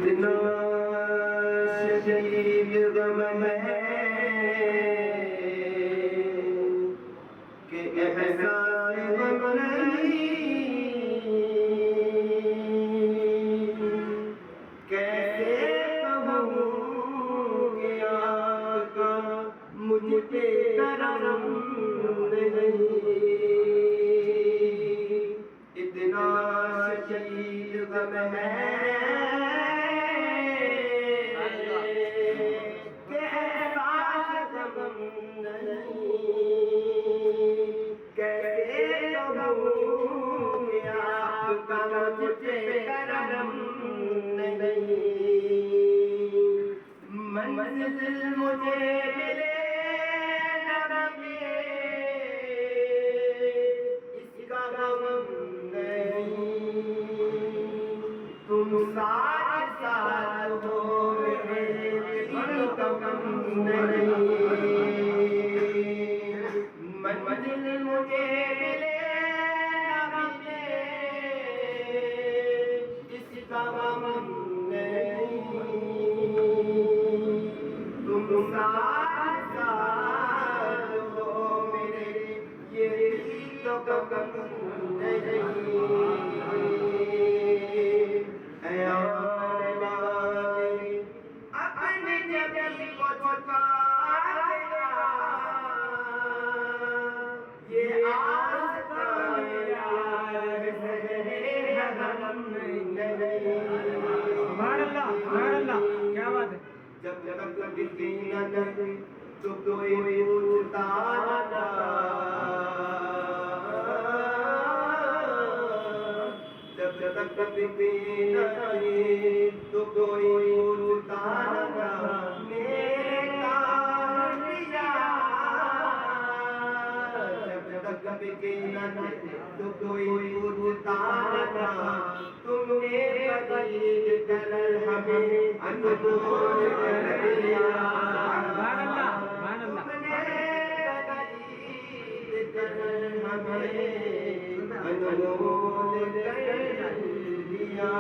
اتنا شدید غم ہے کہ احساس غم نہیں، کیسے کہوں کہ آقا مجھ پہ کرم نہیں، اتنا شدید غم ہے کہ احساس غم نہیں، کیسے کہوں کہ آپ کا مجھ پہ کرم نہیں، منزل مجھے ملے نہ ملے اس کا غم نہیں، تم ساتھ ساتھ ہو میرے دل کا غم نہیں، منزل مجھے ملے نہ ملے اس کا غم نہیں، تم ساتھ ساتھ ہو میرے یہ دل کا غم نہیں، اے آنے والے اپنے نبی کو پکارنا، یہ آستان غم نہیں، سبحان اللہ سبحان اللہ، کیا بات ہے. جب تک دکھے نہ نظر تو کوئی پوچھتا نہ، جب تک دکھے نہ نظر تو کوئی پوچھتا نہ، میرے کام لیا، جب تک دکھے نہ نظر تو کوئی پوچھتا نہ، تم نے بدید کر ہمیں انمول کر دیا، سبحان اللہ سبحان اللہ. تم نے بدید کر ہمیں انمول کر دیا،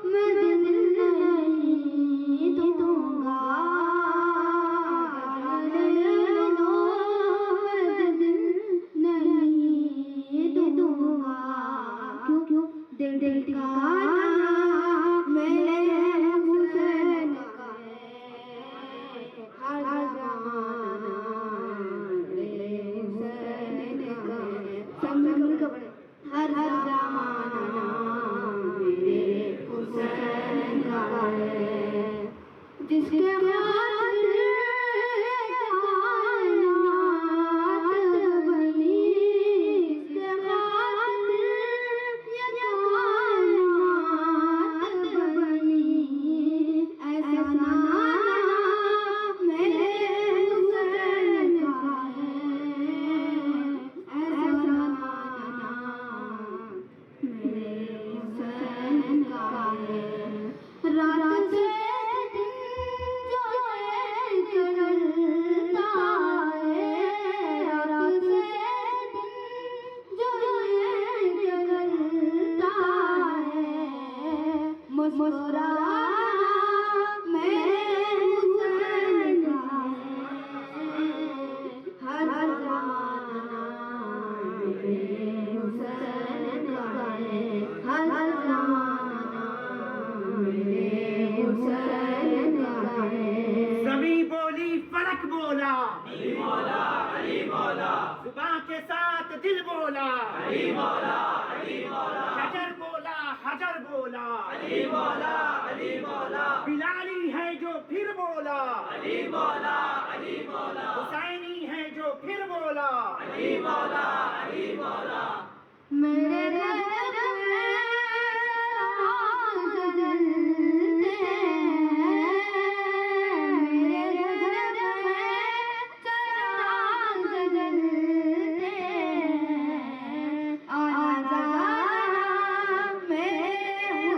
میں دل نہیں دوں گا، دل نہیں دوں گا، کیوں دل کا میرے حسین کا ہے، ہر زمانہ میرے حسین کا ہے، سب مل کر ہر زمانہ میرے حسین کا ہے، جس کے رات سے زمین بولی فلک بولا، علی مولا علی مولا، زباں کے ساتھ دل بولا، علی مولا علی مولا، شجر بولا حجر بولا، علی مولا علی مولا، بلالی ہے جو پھر بولا، علی مولا علی مولا، حسینی ہے جو پھر بولا، علی مولا علی مولا، میرے گھر میں جلتے میرے گھر میں چراغ جلتے، آجا میرے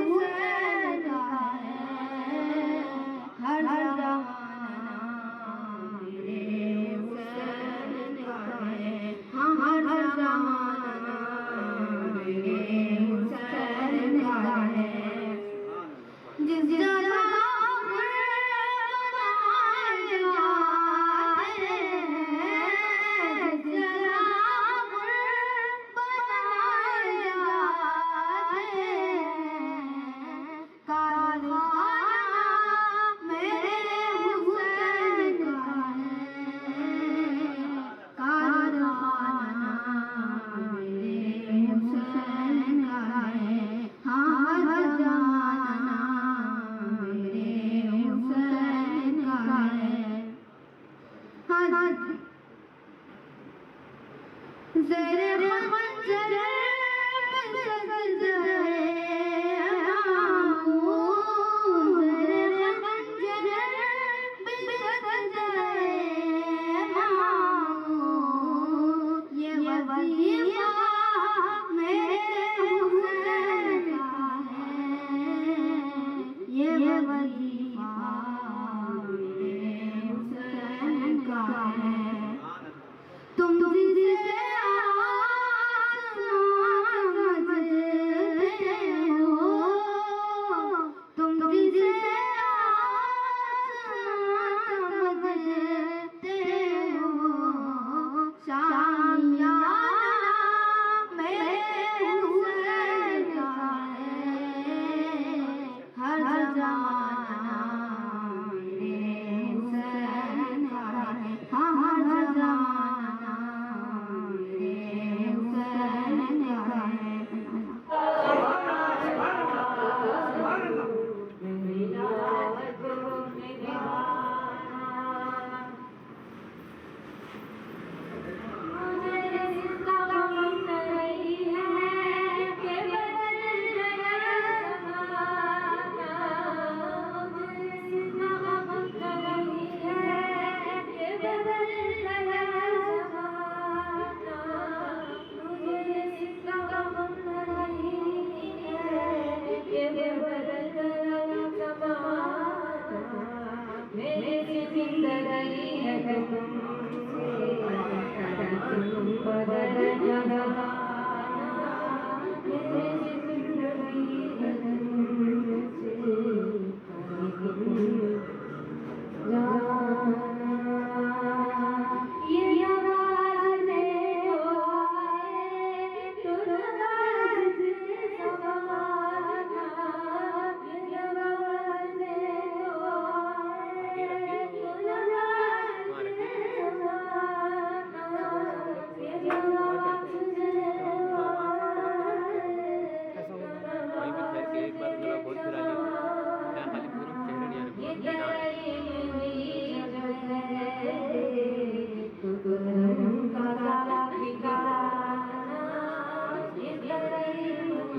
حسین کا ہے، ہر زمانہ میرے حسین کا ہے، ہر زمانہ میرے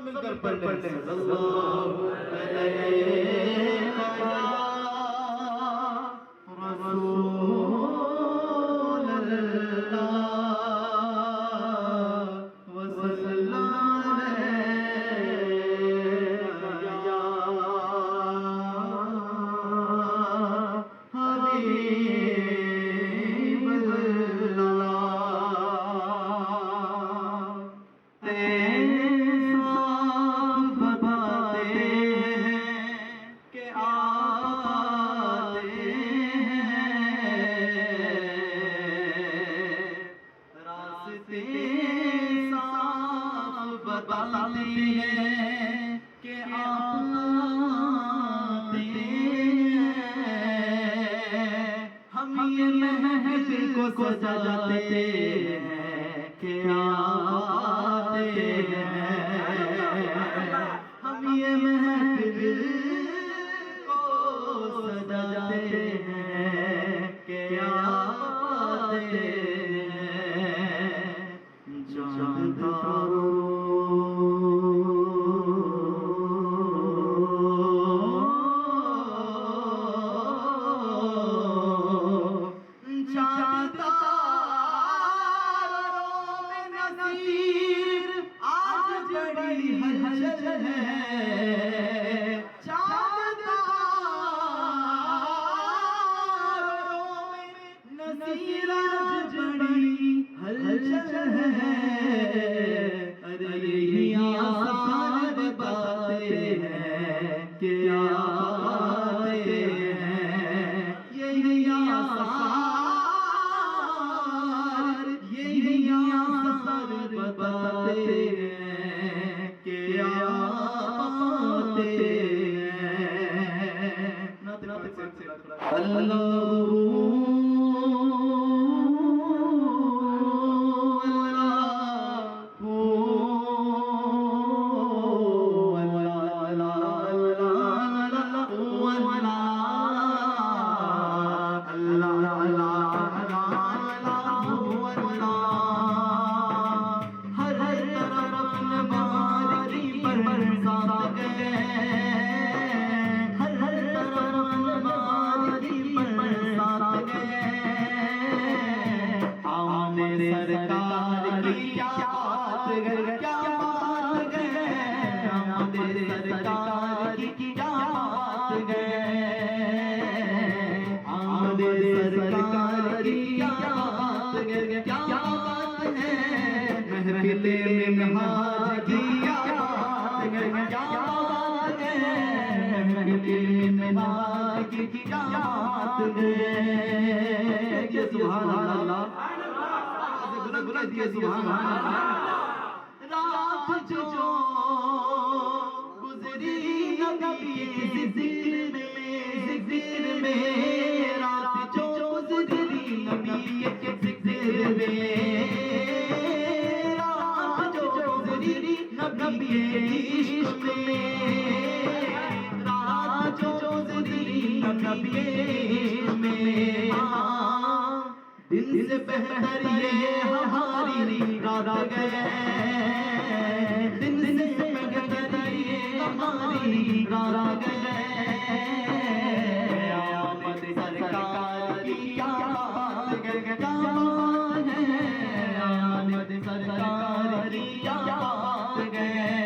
سب مل کر پڑھ لیں اللہ علیہ رسول اللہ وسلم کو سجاتے ہیں کہ آتے ہیں ہم یہ محفل کو سجاتے ہیں کہ آتے ہیں جانتا رات جو گزری نبی ذکر میں رات جو گزری نبی کے ذکر میں رات جو گزری نبی عشق میں رات جو گزری نبی عشق میں دن سے بہتر یہ ہماری رات گئے دن سے بہتر یہ ہماری رات گئے آمد سرکار کی کیا بات ہے آمد سرکار کی کیا بات ہے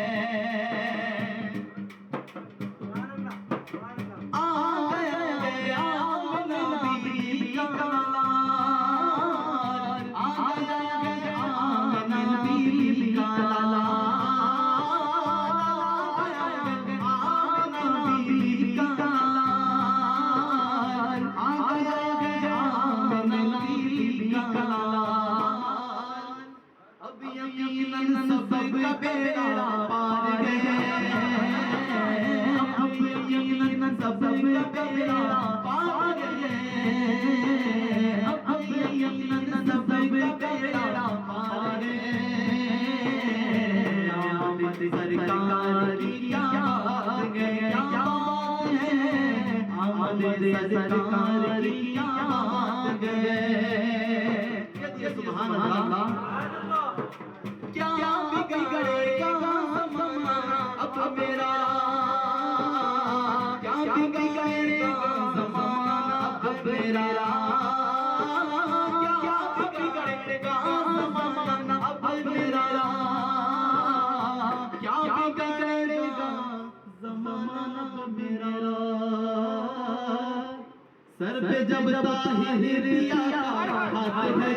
سبحان اللہ کیا بگڑے گا بگڑے گا زمانہ اب میرا کیا بگڑے گا زمانہ اب میرا کیا بگڑے گا زمانہ اب میرا سر پہ جب طاہریہ کا ہاتھ ہے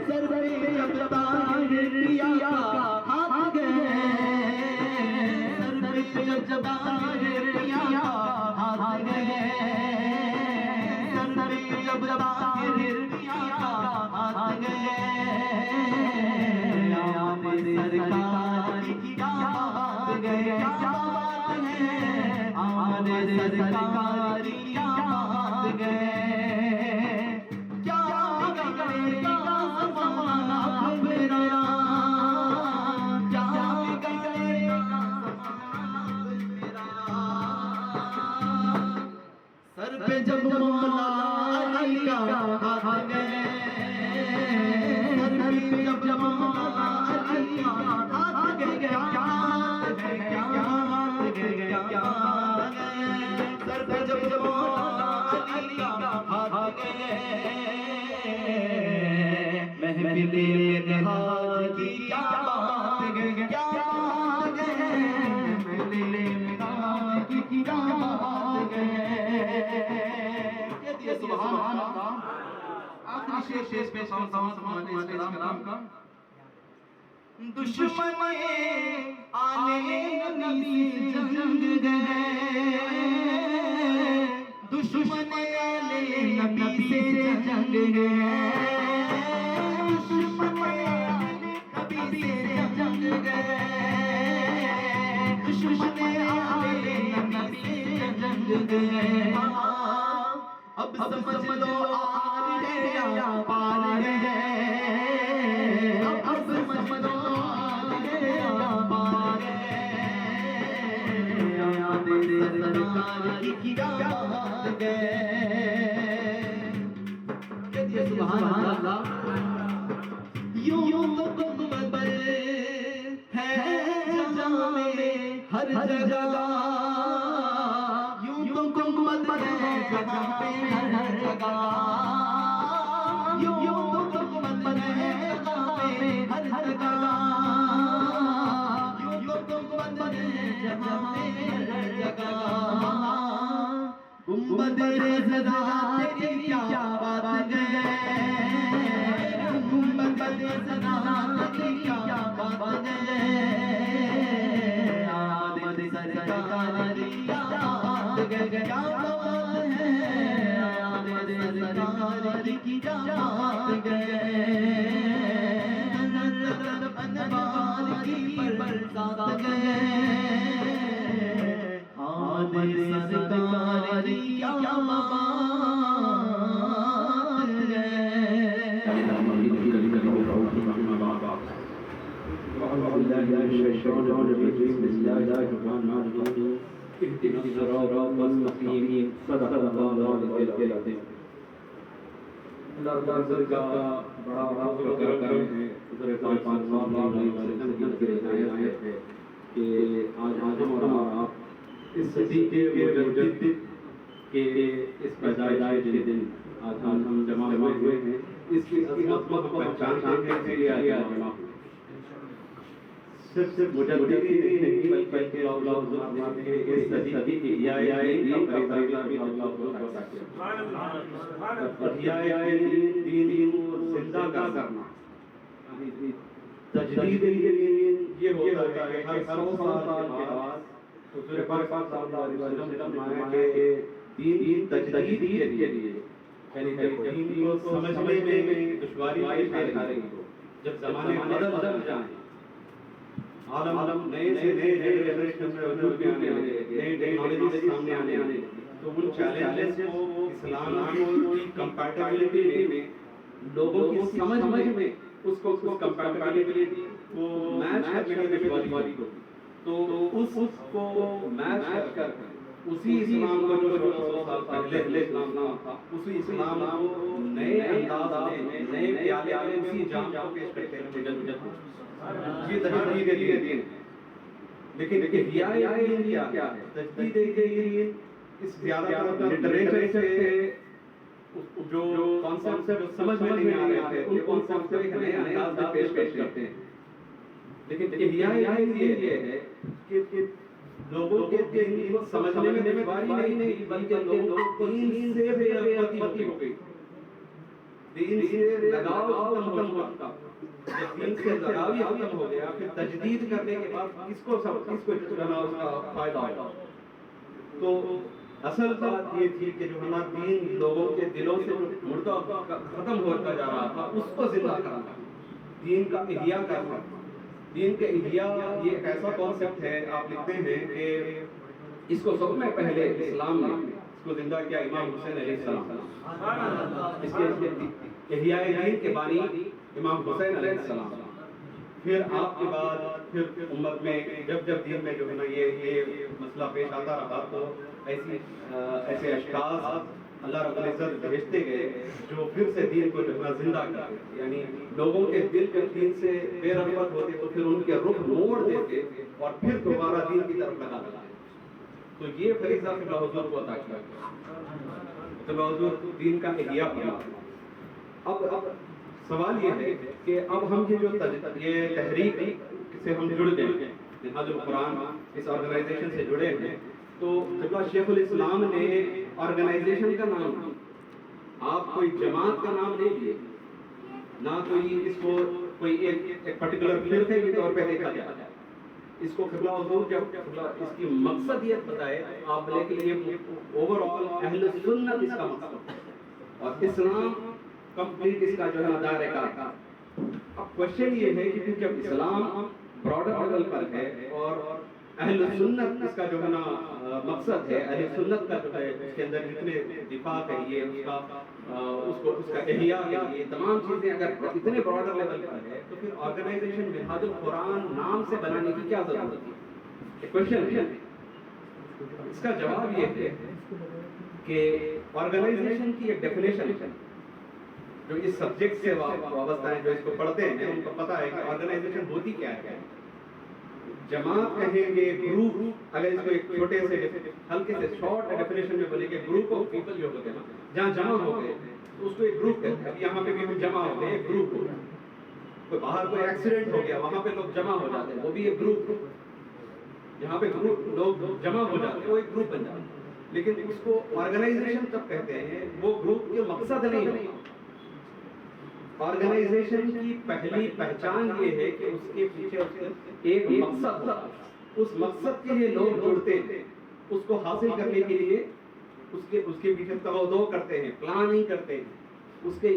سر پہ جب طاہریہ کا ہاتھ ہے سر پہ جب طاہریہ کا ہاتھ ہے سر پہ جب طاہریہ کا ہاتھ ہے آمد سرکار کی کیا بات گئے کیا بات ہے آمد سرکار کی کیا بات گئے کیا بگڑے گا زمانہ اب میرا کیا بگڑے گا زمانہ اب میرا سر پہ جب مولا علی کا ہاتھ گئے سر پہ جب مولا علی کا ہاتھ گئے کیا سر پہ جب مولا علی کا ہاتھ گئے محفل نہاد کی کیا بات گئے کیا بات ہے محفل نہاد کی کیا بات گئے سبحان اللہ آخری شیش پہ سلام اسلام کا دشمن آنے نبی سے جنگ گئے دشمن آنے نبی سے جنگ گئے دشمن آنے نبی سے جنگ گئے دشمن آنے نبی سے جنگ گئے اب سمجھ لو آر گیا پار گئے اب سمجھ لو آر گیا پار گئے آمد سرکار کی کیا بات گئے سبحان اللہ یوں تو گنبد ہے جہاں میں ہر جگہ یوں تو گنبد ہے جہاں پہ ہر جگہ یوں تو گنبد ہے جہاں پہ ہر جگہ یوں تو گنبد ہے جہاں پہ ہر جگہ گنبد رضا تیری کیا بات گئے گنبد رضا تیری کیا بات گئے آمد سرکار کی کیا بات گئے کیا بات ہے آمد سرکار کی کیا بات گئے انوار کی برسات گئے آمد سرکار کی کیا بات گئے اس صدی کے مجدد کے اس پیدائش کے دن آج ہم جمع ہوئے ہیں اس کی عظمت کو پہچاننے کے لیے جمع ہوئے صرف مجدد ہی نہیں بلکہ اللہ نے اس صدی کی احیاء بھی اللہ کو احیاء دین کو زندہ کرنا تجدید دین یہ ہوتا ہے ہر 100 سال کے بعد حضور پاک صلی اللہ علیہ وسلم نے فرمایا کہ دین تجدید کے لیے یعنی جب دین کو سمجھنے میں دشواری پیش آ رہی ہو جب زمانے بدل جائیں عالم نئے سے نئے جنریشن میں وجود میں آنے لگے نئے ٹیکنالوجی سامنے آنے لگے تو ان چیلنجز کو اسلام کی کمپیٹیبلٹی میں لوگوں کی سمجھ میں اس کو کمپیٹیبلٹی کو میچ کرنے میں دشواری ہوتی تو اس کو میچ کر اسی اسلام کو جو 100 سال پہلے اسلام تھا اسی اسلام کو نئے انداز میں نئے پیالے میں اسی جام کو پیش کرتے ہیں یہ تجدید کے لیے دین لیکن احیاء دین کیا ہے؟ تجدید دین اس زیادہ تر لٹریچر سے جو کانسیپٹ جو سمجھ میں نہیں آ رہے تھے ان کانسیپٹ کو ایک نئے انداز میں پیش کرتے ہیں. لیکن احیاء دین یہ ہے کہ لوگوں کے دین کو سمجھنے میں دشواری نہیں بلکہ لوگوں کو دین سے بے رغبتی ہو گئی. دین سے لگاؤ ختم ہوا. جب دین سے لگاؤ ہی ختم ہو گیا پھر تجدید کرنے کے بعد کس کو چلانا اس کا فائدہ ہوگا. تو اصل بات یہ تھی کہ جو ہمارا دین لوگوں کے دلوں سے مردہ ختم ہوتا جا رہا تھا اس کو زندہ کرنا, دین کا احیاء کرنا. دین کے احیاء یہ ایک ایسا کانسیپٹ ہے, آپ لکھتے ہیں کہ اس کو سب میں پہلے اسلام نے اس کو زندہ کیا امام حسین علیہ السلام. اس کے احیاء دین کے بانی امام حسین علیہ السلام. پھر آپ کے بعد پھر امت میں جب دین میں جو ہے نا یہ مسئلہ پیش آتا رہا تو ایسے اشخاص اللہ رب العزت بھیجتے گئے جو پھر سے دین کو جو ہے زندہ کرتے. یعنی لوگوں کے دل کے دین سے بے رغبت ہوتے تو پھر ان کے رخ موڑ دیتے اور پھر دوبارہ دین کی طرف لگا دیتے. تو یہ فریضہ قبلہ حضور کو عطا کیا گیا. قبلہ حضور دین کا احیاء کیا. اب سوال یہ ہے کہ اب ہم یہ تحریک سے ہم جڑ گئے ہیں, منہاج القرآن اس آرگنائزیشن سے جڑے ہیں, تو قبلہ شیخ الاسلام نے آرگنائزیشن کا نام, آپ کوئی جماعت کا نام نہیں لیے, نہ کوئی اس کو کوئی ایک پرٹیکولر فرقے کے طور پہ دیکھا جائے. اس کو قبلہ حضور جب اس کی مقصدیت بتائے آپ بولے کہ یہ اوور آل اہل سنت اس کا مقصد ہے اور اسلام کمپلیٹ اس کا جو ہے دائرہ کار. اب کوشچن یہ ہے کہ جب اسلام براڈر لیول پر ہے اور اہل سنت اس کا جو ہے نا مقصد ہے, اہل سنت کا جو ہے اس کے اندر جتنے دفاع ہے یہ اس کا احیاء ہے, یہ تمام چیزیں اگر اتنے براڈر لیول پر ہے تو پھر آرگنائزیشن منہاج القرآن نام سے بنانے کی کیا ضرورت ہے؟ کوشچن ہے. اس کا جواب یہ ہے کہ آرگنائزیشن کی ایک ڈیفینیشن جو اس سبجیکٹ سے وابستہ ہیں, جو اس کو پڑھتے ہیں ان کو پتا ہے کہ آرگنائزیشن ہوتی کیا ہے. جماعت کہیں گے, گروپ, اگر اس کو ایک چھوٹے سے ہلکے سے شارٹ ڈیفینیشن میں بولے کہ گروپ آف پیپل جو ہوتے ہیں نا جہاں جمع ہو گئے تو اس کو ایک گروپ کہتے ہیں. یہاں پہ بھی جمع ہو گئے ایک گروپ ہو گیا, کوئی باہر کوئی ایکسیڈنٹ ہو گیا وہاں پہ لوگ جمع ہو جاتے ہیں وہ بھی ایک گروپ, جہاں پہ گروپ لوگ جمع ہو جاتے ہیں وہ ایک گروپ بن جاتا ہے. لیکن اس کو آرگنائزیشن تب کہتے ہیں, وہ گروپ کے مقصد نہیں ہوتا. آرگنائزیشن کی پہلی پہچان یہ ہے کہ اس کے پیچھے ایک مقصد ہوتا ہے, اس مقصد کے لیے لوگ جڑتے ہیں, اس کو حاصل کرنے کے لیے اس کے پیچھے توجہ کرتے ہیں, پلاننگ کرتے ہیں, اس کا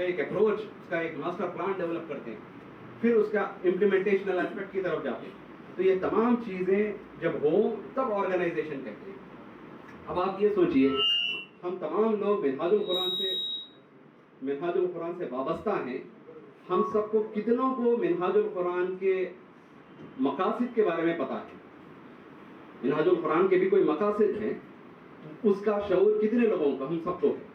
ایک اپروچ, اس کا ایک ماسٹر پلان ڈیولپ کرتے ہیں, پھر اس کا امپلیمنٹیشنل ایسپیکٹ کی طرف جاتے ہیں. تو یہ تمام چیزیں جب ہوں تب آرگنائزیشن کہتے ہیں. اب آپ یہ سوچئے ہم تمام لوگ منہاج القرآن سے وابستہ ہیں, ہم سب کو کتنوں کو منہاج القرآن کے مقاصد کے بارے میں پتا ہے؟ منہاج القرآن کے بھی کوئی مقاصد ہیں, اس کا شعور کتنے لوگوں کا؟ ہم سب کو ہے.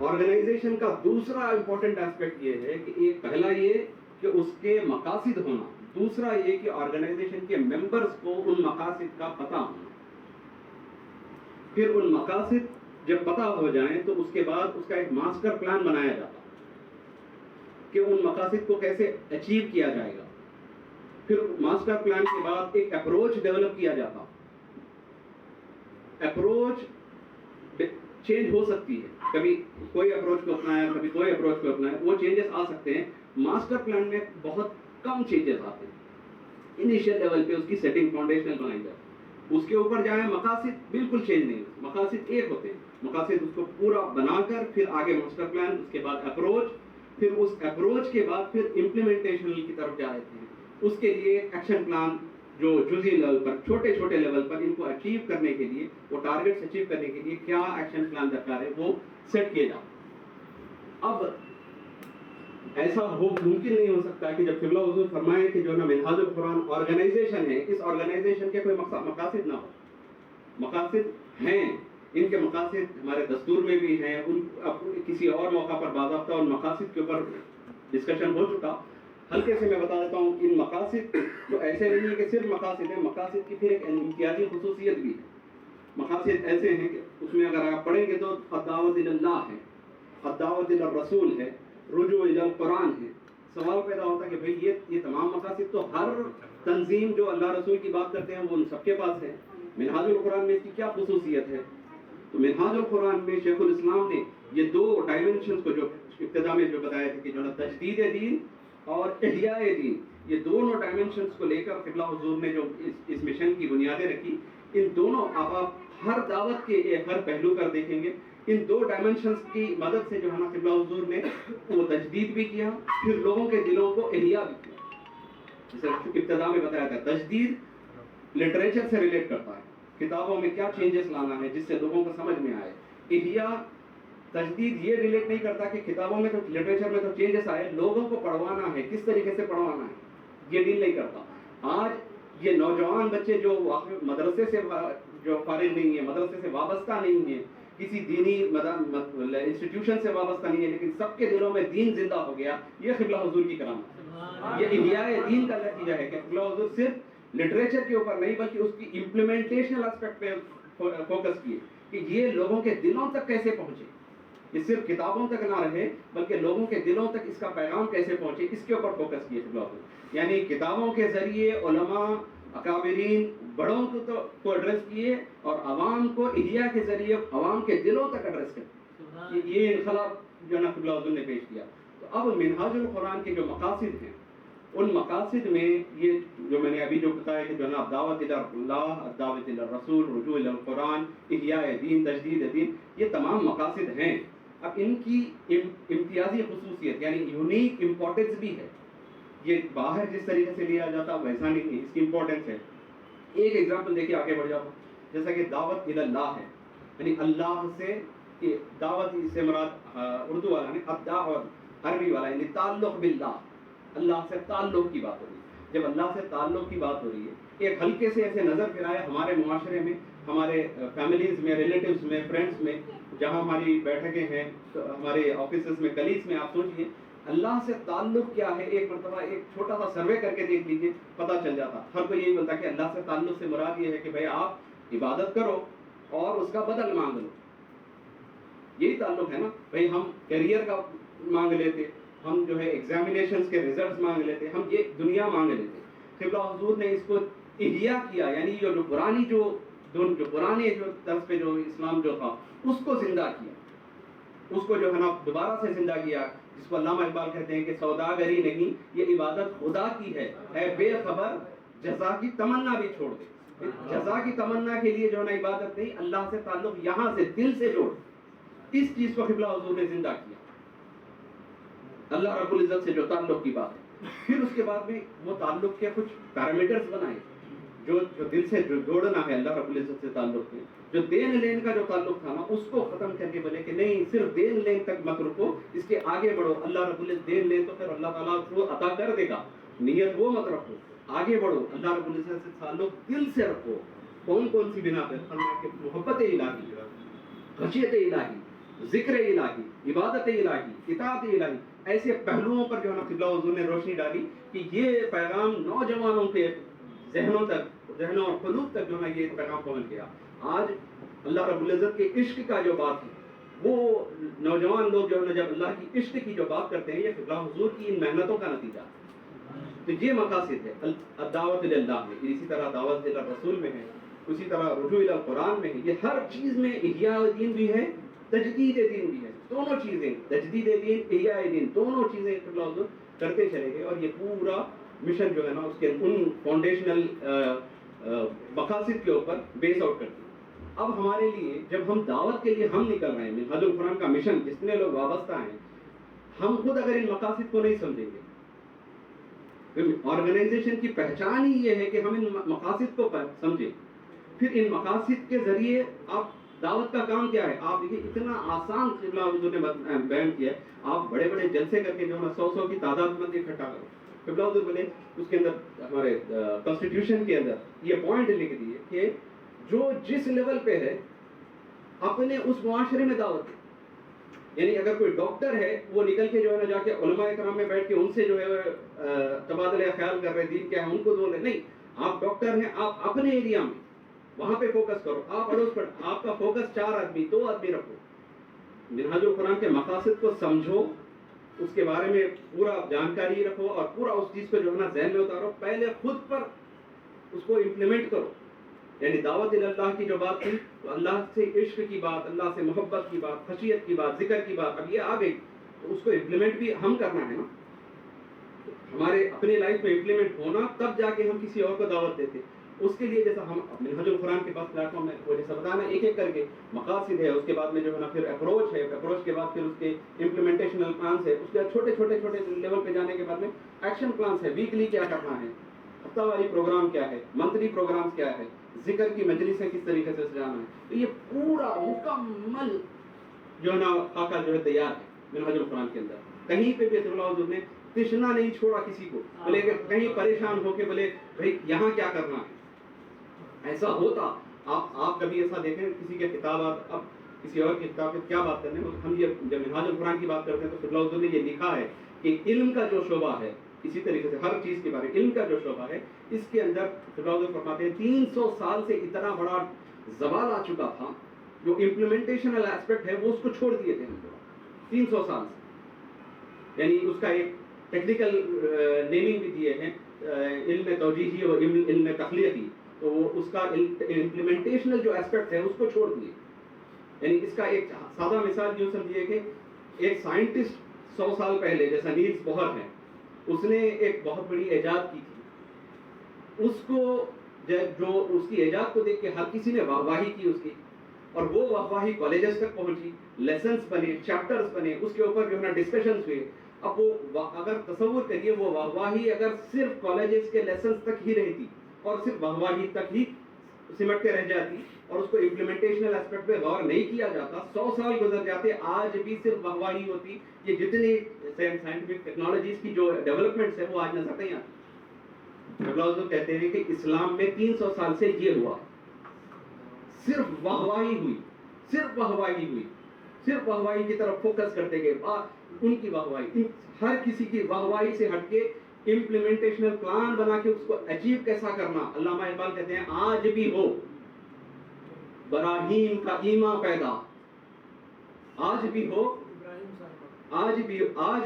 آرگنائزیشن کا دوسرا امپورٹنٹ ایسپیکٹ یہ ہے کہ ایک پہلا یہ کہ اس کے مقاصد ہونا, دوسرا یہ کہ آرگنائزیشن کے ممبرز کو ان مقاصد کا پتہ ہونا. پھر ان مقاصد جب پتہ ہو جائیں تو اس کے بعد اس کا ایک ماسٹر پلان بنایا جاتا کہ ان مقاصد کو کیسے اچیو کیا جائے گا. پھر ماسٹر پلان کے بعد ایک اپروچ ڈیولپ کیا جاتا. اپروچ چینج ہو سکتی ہے, کبھی کوئی اپروچ کو اپنایا, کبھی کوئی اپروچ کو اپنایا, وہ چینجز آ سکتے ہیں. ماسٹر پلان میں بہت کم چینجز آتے ہیں. انیشیل لیول پہ اس کی سیٹنگ فاؤنڈیشنل بنائی جاتی, اس کے اوپر جائیں مقاصد بالکل چینج نہیں ہوتے, مقاصد ایک ہوتے ہیں. مقاصد اس کو پورا بنا کر پھر آگے ماسٹر پلان, اس کے بعد اپروچ, پھر اس اپروچ کے بعد پھر امپلیمنٹیشن کی طرف جاتے ہیں. اس کے لیے ایکشن پلان جو جزئی لیول پر, چھوٹے چھوٹے لیول پر ان کو اچیو کرنے کے لیے, وہ ٹارگیٹس اچیو کرنے کے لیے کیا ایکشن پلان درکار ہے وہ سیٹ کیے جاتے. اب ایسا ممکن نہیں ہو سکتا کہ جب قبلہ حضور فرمائے کہ جو نا منہاج القرآن آرگنائزیشن ہے, اس آرگنائزیشن کے کوئی مقاصد نہ ہو. مقاصد ہیں, ان کے مقاصد ہمارے دستور میں بھی ہیں, ان کسی اور موقع پر باضابطہ ان مقاصد کے اوپر ڈسکشن ہو چکا. ہلکے سے میں بتا دیتا ہوں ان مقاصد تو ایسے نہیں ہے کہ صرف مقاصد ہیں، مقاصد کی پھر ایک امتیازی خصوصیت بھی ہے. مقاصد ایسے ہیں کہ اس میں اگر آپ پڑھیں گے تو الدعوت الی اللہ ہے، الدعوت الی الرسول ہے، رجوع الی القرآن ہے. سوال پیدا ہوتا ہے کہ بھئی یہ تمام مقاصد تو ہر تنظیم جو اللہ رسول کی بات کرتے ہیں وہ ان سب کے پاس ہے، منہاج القرآن میں اس کی کیا خصوصیت ہے؟ تو منہاج القرآن میں شیخ الاسلام نے یہ دو ڈائمنشنز کو جو ابتدا میں جو بتایا تھا کہ جو تجدید دین اور احیاء دین، یہ دونوں ڈائمنشنز کو لے کر قبلہ حضور نے جو اس مشن کی بنیادیں رکھی، ان دونوں آپ ہر دعوت کے ہر پہلو پر دیکھیں گے ان دو ڈائمنشنز کی مدد سے جو ہے نا قبلہ حضور نے وہ تجدید بھی کیا، پھر لوگوں کے دلوں کو احیاء بھی کیا. جیسے ابتدا میں بتایا تھا تجدید لٹریچر سے ریلیٹ کرتا ہے، کتابوں میں کیا چینجز لانا ہے جس سے لوگوں کو سمجھ میں آئے. احیاء تجدید یہ ریلیٹ نہیں کرتا کہ کتابوں میں تو لٹریچر میں تو چینجز آئے، لوگوں کو پڑھوانا ہے کس طریقے سے پڑھوانا ہے یہ ڈیل نہیں کرتا. آج یہ نوجوان بچے جو مدرسے سے جو فارغ نہیں ہیں، مدرسے سے وابستہ نہیں ہیں، کسی دینی انسٹیٹیوشن سے وابستہ نہیں ہے، لیکن سب کے دلوں میں دین زندہ ہو گیا، یہ قبلہ حضور کی کرامت، یہ احیاء دین کا نتیجہ ہے کہ قبلہ حضور صرف لٹریچر کے اوپر نہیں بلکہ اس کی امپلیمنٹیشنل اسپیکٹ پہ فوکس کیے کہ یہ لوگوں کے دلوں تک کیسے پہنچے، یہ صرف کتابوں تک نہ رہے بلکہ لوگوں کے دلوں تک اس کا پیغام کیسے پہنچے، اس کے اوپر فوکس کیے قبلہ حضور. یعنی کتابوں کے ذریعے علماء اکابرین بڑوں کو ایڈریس کیے اور عوام کو احیاء کے ذریعے عوام کے دلوں تک ایڈریس کرتے. یہ انقلاب جو نا قبلہ حضور نے پیش کیا. تو اب منہاج القرآن کے جو مقاصد ہیں ان مقاصد میں یہ جو میں نے ابھی جو بتایا کہ جو نا دعوت الی اللہ، دعوت الی الرسول، رجوع الی القرآن، احیاء دین، تجدید دین، یہ تمام مقاصد ہیں. اب ان کی امتیازی خصوصیت یعنی یونیک امپورٹنس بھی ہے. یہ باہر جس طریقے سے لیا جاتا ویسا نہیں ہے، اس کی امپورٹنس ہے. ایک ایگزامپل دیکھیے آگے بڑھ جاؤ. جیسا کہ دعوت الی اللہ ہے، یعنی اللہ سے دعوت سے مراد اردو والا نے الدعوت عربی والا یعنی تعلق باللہ، اللہ سے تعلق کی بات ہو رہی ہے. جب اللہ سے تعلق کی بات ہو رہی ہے ایک ہلکے سے ایسے نظر پھرائے ہمارے معاشرے میں، ہمارے فیملیز میں، ریلیٹیوز میں، فرینڈس میں، جہاں ہماری بیٹھکیں ہیں ہمارے آفیسز میں، کلیگز میں، آپ سوچئے اللہ سے تعلق کیا ہے. ایک مرتبہ ایک چھوٹا سا سروے کر کے دیکھ لیجیے، پتہ چل جاتا. ہر کوئی یہی بولتا کہ اللہ سے تعلق سے مراد یہ ہے کہ بھائی آپ عبادت کرو اور اس کا بدل مانگ لو. یہی تعلق ہے نا. بھائی ہم کیریئر کا مانگ لیتے، ہم جو ہے ایگزامینیشنز کے ریزلٹس مانگ لیتے، ہم یہ دنیا مانگ لیتے. قبلہ حضور نے اس کو احیاء کیا، یعنی جو پرانی جو پرانے جو طرز پہ جو اسلام جو تھا اس کو زندہ کیا، اس کو جو ہے نا دوبارہ سے زندہ کیا، جس کو علامہ اقبال کہتے ہیں کہ سوداگری نہیں یہ عبادت خدا کی ہے، اے بے خبر جزا کی تمنا بھی چھوڑ دے. جزا کی تمنا کے لیے جو ہے نا عبادت نہیں، اللہ سے تعلق یہاں سے دل سے جوڑ. اس چیز کو قبلہ حضور نے زندہ کیا، اللہ رب العزت سے جو تعلق کی بات ہے. پھر اس کے بعد میں وہ تعلق کے کچھ پیرامیٹرز بنائے جو دل سے جو جوڑنا ہے اللہ رب العزت سے تعلق میں. جو دین لین کا جو تعلق تھا نا اس کو ختم کر کے بولے کہ نہیں صرف دین لین تک مت رکو، اس کے آگے بڑھو. اللہ رب العزت دین لین تو پھر اللہ تعالیٰ کو عطا کر دے گا، نیت وہ مت رکھو، آگے بڑھو. اللہ رب العزت سے تعلق دل سے رکھو. کون کون سی بنا پہ؟ محبت الہی، خشیت الہی، ذکر الہی، عبادت الہی، اطاعت الہی. ایسے پہلوؤں پر جو ہے نا قبلہ حضور نے روشنی ڈالی کہ یہ پیغام نوجوانوں کے ذہنوں اور قلوب تک جو ہے یہ پیغام پہنچ گیا. آج اللہ رب العزت کے عشق کا جو بات ہے وہ نوجوان لوگ جو ہے نا جب اللہ کی عشق کی جو بات کرتے ہیں یہ قبلہ حضور کی ان محنتوں کا نتیجہ ہے. تو یہ مقاصد ہے الدعوت الی اللہ میں. اسی طرح دعوت الی الرسول میں ہے، اسی طرح رجوع الی القرآن میں ہے. یہ ہر چیز میں احیاء دین بھی ہے، تجدید دین بھی ہے. دونوں چیزیں تجدید دین، احیاء دین، دونوں چیزیں قبلہ حضور کرتے چلے گئے. اور یہ پورا مشن جو ہے نا اس کے ان فاؤنڈیشنل مقاصد کے اوپر بیس آؤٹ کرتے ہیں. اب ہمارے لیے جب ہم دعوت کے لیے ہم نکل رہے ہیں، منہاج القرآن کا مشن جتنے لوگ وابستہ ہیں، ہم خود اگر ان مقاصد کو نہیں سمجھیں گے، آرگنائزیشن کی پہچان ہی یہ ہے کہ ہم ان مقاصد کو سمجھیں. پھر ان مقاصد کے ذریعے آپ دعوت کا کام کیا ہے؟ آپ دیکھیے اتنا آسان قبلہ حضور نے بیان کیا ہے. آپ بڑے بڑے جلسے کر کے جو ہے نا 100 کی تعداد میں اکٹھا کرو. قبلہ حضور بولے اس کے اندر ہمارے کانسٹیٹیوشن کے اندر یہ پوائنٹ لکھ دیے کہ جو جس لیول پہ ہے اپنے اس معاشرے میں دعوت دے. یعنی اگر کوئی ڈاکٹر ہے وہ نکل کے جو ہے نا جا کے علماء کرام میں بیٹھ کے ان سے جو ہے تبادلہ خیال کر رہے دین کیا ہے ان کو دو نہیں. آپ ڈاکٹر ہیں, آپ اپنے ایریا میں وہاں پہ فوکس کرو. آپ اڑوس پر آپ کا فوکس 4 آدمی 2 آدمی رکھو. منہاج القرآن کے مقاصد کو سمجھو, اس کے بارے میں پورا جانکاری رکھو اور پورا اس چیز کو جو ہے نا ذہن میں اتارو. پہلے خود پر اس کو امپلیمنٹ کرو. یعنی دعوت اللہ کی جو بات تھی تو اللہ سے عشق کی بات, اللہ سے محبت کی بات, خشیت کی بات, ذکر کی بات, اب یہ آ گئی تو اس کو امپلیمنٹ بھی ہم کرنا ہے نا. ہمارے اپنی لائف میں امپلیمنٹ ہونا تب جا کے ہم کسی اور کو دعوت دیتے. اس کے لیے جیسا ہم منہاج القرآن کے پاس پلیٹ فارم ہے وہ جیسا بتانا ایک ایک کر کے مقاصد ہے, اس کے بعد میں جو ہے نا پھر اپروچ ہے, اپروچ کے بعد پھر اس کے امپلیمنٹیشنل پلانس ہے, اس کے بعد چھوٹے چھوٹے چھوٹے لیول پہ جانے کے بعد میں ایکشن پلانس ہے, ویکلی کیا کرنا ہے, ہفتہ واری پروگرام کیا ہے, منتھلی پروگرامز کیا ہے, ذکر کی مجلسیں کس طریقے سے سجانا ہے. تو یہ پورا مکمل جو ہے نا خاکہ جو ہے تیار ہے منہاج القرآن کے اندر. کہیں پہ بھی رسول اللہ حضور نے تشنا نہیں چھوڑا کسی کو, بولے کہ کہیں پریشان ہو کے بولے بھائی یہاں کیا کرنا ہے. ایسا ہوتا آپ کبھی ایسا دیکھیں کسی کے خطابات, اب کسی اور کی خطاب کیا بات کرنے, ہم یہ جب منہاج القرآن کی بات کرتے ہیں تو رسول اللہ حضور نے یہ لکھا ہے کہ علم کا جو شعبہ ہے, اسی طریقے سے ہر چیز کے بارے علم کا جو شعبہ ہے اس کے اندر رسول اللہ حضور فرماتے ہیں 300 سال سے اتنا بڑا زوال آ چکا تھا, جو امپلیمنٹیشنل ایسپیکٹ ہے وہ اس کو چھوڑ دیے تھے ہم لوگ 300 سال سے. یعنی اس کا ایک ٹیکنیکل نیمنگ بھی دیے ہیں, علم توجیہی اور علم تخلیقی, تو وہ اس کا امپلیمنٹیشنل جو ایسپیکٹ ہے اس کو چھوڑ دیے. یعنی اس کا ایک سادہ مثال یوں سمجھیے کہ ایک سائنٹسٹ 100 سال پہلے جیسا نیلس بوہر ہے, اس نے ایک بہت بڑی ایجاد کی تھی. اس کو جو اس کی ایجاد کو دیکھ کے ہر کسی نے واہواہی کی اس کی, اور وہ واہواہی کالجز تک پہنچی, لیسنس بنے, چیپٹرز بنے, اس کے اوپر جو ہے نا ڈسکشنز ہوئے. اب وہ اگر تصور کریے وہ واہواہی اگر صرف کالجز کے لیسنس تک ہی رہتی اور صرف واہواہی تک ہی سمٹ کے رہ جاتی اور اس کو امپلیمنٹیشنل ایسپیکٹ پہ غور نہیں کیا جاتا, 100 سال گزر جاتے, آج بھی صرف واہواہی ہوتی. یہ جتنی سائنٹیفک ٹیکنالوجیز کی جو ڈیولپمنٹس ہے وہ آج نظر نہیں آتی. حضور کہتے ہیں کہ اسلام میں 300 سال سے یہ ہوا, صرف واہواہی ہوئی, صرف واہواہی ہوئی, صرف واہواہی کی طرف فوکس کرتے گئے. ان کی واہواہی, ہر کسی کی واہواہی سے ہٹ کے امپلیمنٹیشنل پلان بنا کے اس کو اچیو کیسا کرنا. علامہ اقبال کہتے ہیں آج بھی ہو براہیم کا ایما پیدا, آج بھی ہو, آج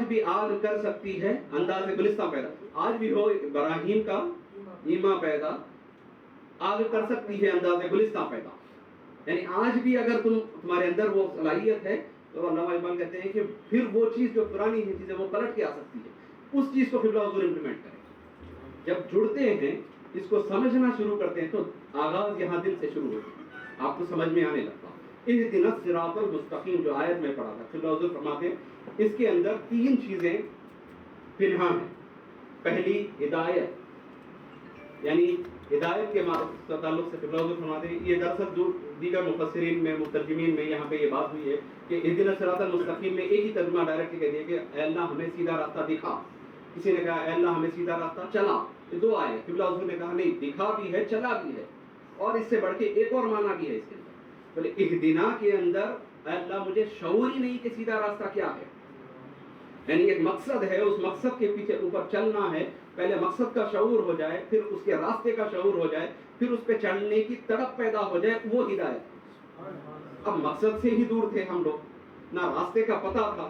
بھی آگ کر سکتی ہے انداز گلستہ پیدا. آج بھی ہو براہیم کا ایما پیدا, آگ کر سکتی ہے انداز گلستہ پیدا. یعنی آج بھی اگر تمہارے اندر وہ صلاحیت ہے تو علامہ اقبال کہتے ہیں کہ پھر وہ چیز جو پرانی چیز ہے وہ پلٹ کے آ سکتی ہے. اس چیز کو قبلہ حضور امپلیمنٹ کریں. جب جڑتے ہیں اس کو سمجھنا شروع کرتے ہیں تو آغاز یہاں دل سے شروع ہوتا ہے, آپ کو سمجھ میں آنے لگتا. اہدنا الصراط المستقیم جو آیت میں پڑھا تھا, قبلہ حضور فرماتے ہیں اس کے اندر 3 چیزیں پنہاں ہیں. پہلی ہدایت, یعنی ہدایت کے تعلق سے قبلہ حضور فرماتے ہیں, یہ دراصل دیگر مفسرین میں مترجمین میں یہاں پہ یہ بات ہوئی ہے کہ اہدنا الصراط المستقیم میں ایک ہی ترجمہ ڈائریکٹ کہہ دیا کہ اے اللہ ہمیں سیدھا راستہ دکھا. کسی نے کہا اے اللہ ہمیں سیدھا راستہ چلا. یہ 2 آئے. قبلہ حضور نے کہا نہیں, دکھا بھی ہے چلا بھی ہے, اور اس سے بڑھ کے ایک اور معنی بھی ہے اس کے اندر. بولے اہدنا کے اندر اے اللہ مجھے شعور ہی نہیں کہ سیدھا راستہ کیا ہے. یعنی ایک مقصد ہے, اس مقصد کے پیچھے اوپر چلنا ہے. پہلے مقصد کا شعور ہو جائے, پھر اس کے راستے کا شعور ہو جائے, پھر اس پہ چڑھنے کی تڑپ پیدا ہو جائے, وہ ہدایت. اب مقصد سے ہی دور تھے ہم لوگ, نہ راستے کا پتہ تھا,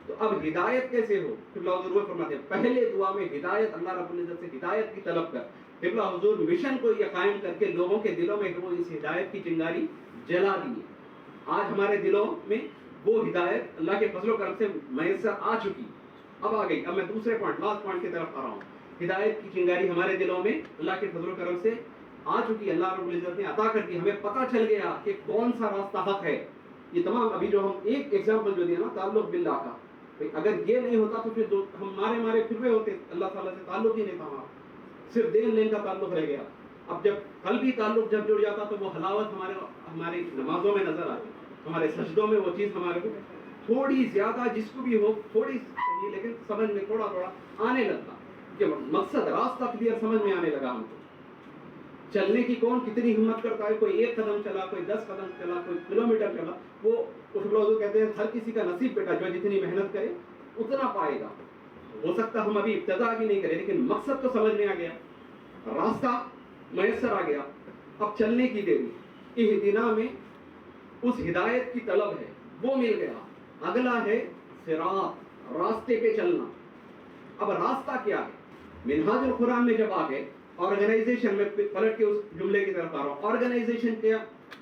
تو اب ہدایت کیسے ہو. قبلہ حضور فرماتے ہیں پہلے دعا میں ہدایت, اللہ رب العزت سے ہدایت کی طلب کر. قبلہ حضور مشن کو یہ قائم کر کے لوگوں کے دلوں میں وہ اس ہدایت کی چنگاری جلا دیے. آج ہمارے دلوں میں وہ ہدایت اللہ کے فضل و کرم سے میسر آ چکی, اب آ گئی. اب میں دوسرے پوائنٹ, لاسٹ پوائنٹ کی طرف آ رہا ہوں. ہدایت کی چنگاری ہمارے دلوں میں اللہ کے فضل و کرم سے آ چکی, اللہ رب العزت نے عطا کر دی. ہمیں پتہ چل گیا کہ کون سا راستہ حق ہے. یہ تمام ابھی جو ہم ایک ایگزامپل جو دیا نا تعلق باللہ کا, اگر یہ نہیں ہوتا تو پھر ہم مارے پھر ہوتے, اللہ تعالیٰ سے تعلق ہی نہیں تھا ہمارا, صرف دین لین کا تعلق رہ گیا. اب جب قلبی تعلق جب جڑ جاتا تو وہ حلاوت ہماری نمازوں میں نظر آتی, ہمارے سجدوں میں وہ چیز ہمارے کو تھوڑی زیادہ, جس کو بھی ہو تھوڑی صحیح لیکن سمجھ میں تھوڑا آنے لگتا کہ مقصد راستہ کلیئر سمجھ میں آنے لگا ہم کو. چلنے کی کون کتنی ہمت کرتا ہے, کوئی 1 قدم چلا, کوئی 10 قدم چلا, کوئی کلومیٹر چلا, وہ قبلہ حضور کہتے ہیں ہر کسی کا نصیب بیٹا جو جتنی محنت کرے اتنا پائے گا. ہو سکتا ہم ابھی ابتدا بھی نہیں کریں لیکن مقصد تو سمجھ میں آ گیا, راستہ میسر آ گیا, اب چلنے کی دیری. اہدنا میں اس ہدایت کی طلب ہے, وہ مل گیا. اگلا ہے صراط, راستے پہ چلنا. اب راستہ کیا ہے؟ منہاج القرآن میں جب آ گئے آرگنائزیشن میں پلٹ کے اس جملے کی طرف آ رہا ہوں. آرگنائزیشن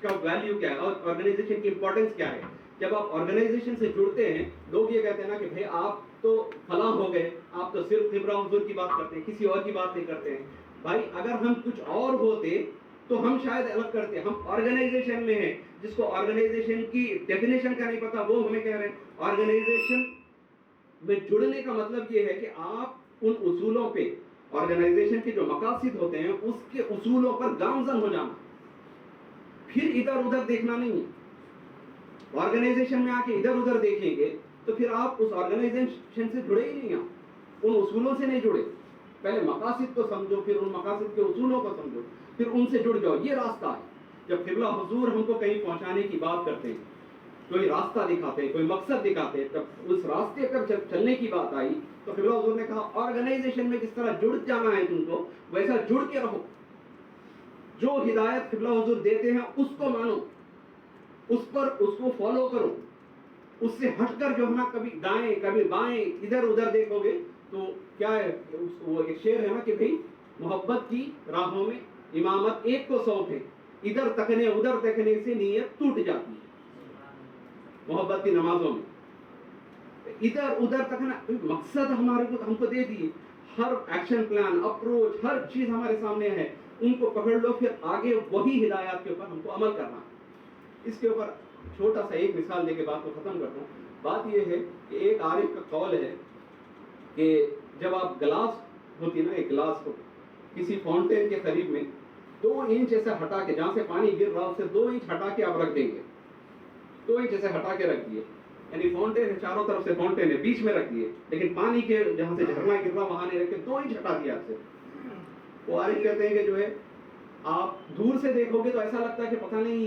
کا ویلیو کیا ہے اور آرگنائزیشن کی امپورٹنس کیا ہے؟ جب آپ آرگنائزیشن سے جڑتے ہیں لوگ یہ کہتے ہیں نا کہ بھائی آپ تو فلاں ہو گئے, آپ تو صرف قبلہ حضور کی بات کرتے ہیں, کسی اور کی بات نہیں کرتے ہیں. بھائی اگر ہم کچھ اور ہوتے تو ہم شاید الگ کرتے. ہم آرگنائزیشن میں ہیں, جس کو آرگنائزیشن کی ڈیفینیشن کا نہیں پتا وہ ہمیں کہہ رہے ہیں. آرگنائزیشن میں جڑنے کا مطلب یہ ہے کہ آپ ان اصولوں پہ, آرگنائزیشن کے جو مقاصد ہوتے ہیں اس کے اصولوں پر گامزن ہو جانا, پھر ادھر ادھر دیکھنا نہیں ہے. آرگنائزیشن میں آ کے ادھر ادھر دیکھیں گے تو پھر آپ اس آرگنائزیشن سے جڑے ہی نہیں, آپ ان اصولوں سے نہیں جڑے. پہلے مقاصد کو سمجھو, پھر ان مقاصد کے اصولوں کو سمجھو, پھر ان سے جڑ جاؤ. یہ راستہ ہے. جب قبلہ حضور ہم کو کہیں پہنچانے کی بات کرتے ہیں, کوئی راستہ دکھاتے ہیں, کوئی مقصد دکھاتے ہیں, جب اس راستے پر چلنے کی بات آئی تو قبلہ حضور نے کہا آرگنائزیشن میں جس طرح جڑ جانا ہے تم کو ویسا جڑ کے رہو. جو ہدایت قبلہ حضور دیتے ہیں اس کو مانو, اس کو فالو کرو. اس سے ہٹ کر جو ہے نا کبھی دائیں کبھی بائیں ادھر ادھر دیکھو گے تو کیا ہے, وہ ایک شعر ہے نا کہ بھائی محبت کی راہوں میں امامت ایک کو سونپ ہے, ادھر تکنے ادھر دیکھنے سے نیت ٹوٹ جاتی ہے. محبت کی نمازوں میں ادھر ادھر تکنا, مقصد ہمارے کو ہم کو دے دیے, ہر ایکشن پلان اپروچ ہر چیز ہمارے سامنے ہے, ان کو پکڑ لو, پھر آگے وہی ہدایات کے اوپر ہم کو عمل کرنا ہے. اس کے اوپر چھوٹا سا ایک مثال دے کے بات کو ختم کرتا ہوں. بات یہ ہے کہ ایک عارف کا قول ہے کہ جب آپ گلاس ہوتی نا, ایک گلاس کو کسی فاؤنٹین کے قریب میں 2 انچ ایسا ہٹا کے, جہاں سے پانی گر رہا اسے 2 انچ ہٹا کے آپ رکھ دیں گے, 2 انچ ایسے ہٹا کے رکھ دیے, یعنی فاؤنٹین ہے, چاروں طرف سے فاؤنٹین ہے, بیچ میں رکھ دیے, لیکن پانی کے جہاں سے جھرنا گر رہا وہاں نہیں رکھ کے 2 انچ ہٹا دیا آپ سے. وہ عارف کہتے ہیں کہ جو ہے آپ دور سے دیکھو گے تو ایسا لگتا ہے کہ پتہ نہیں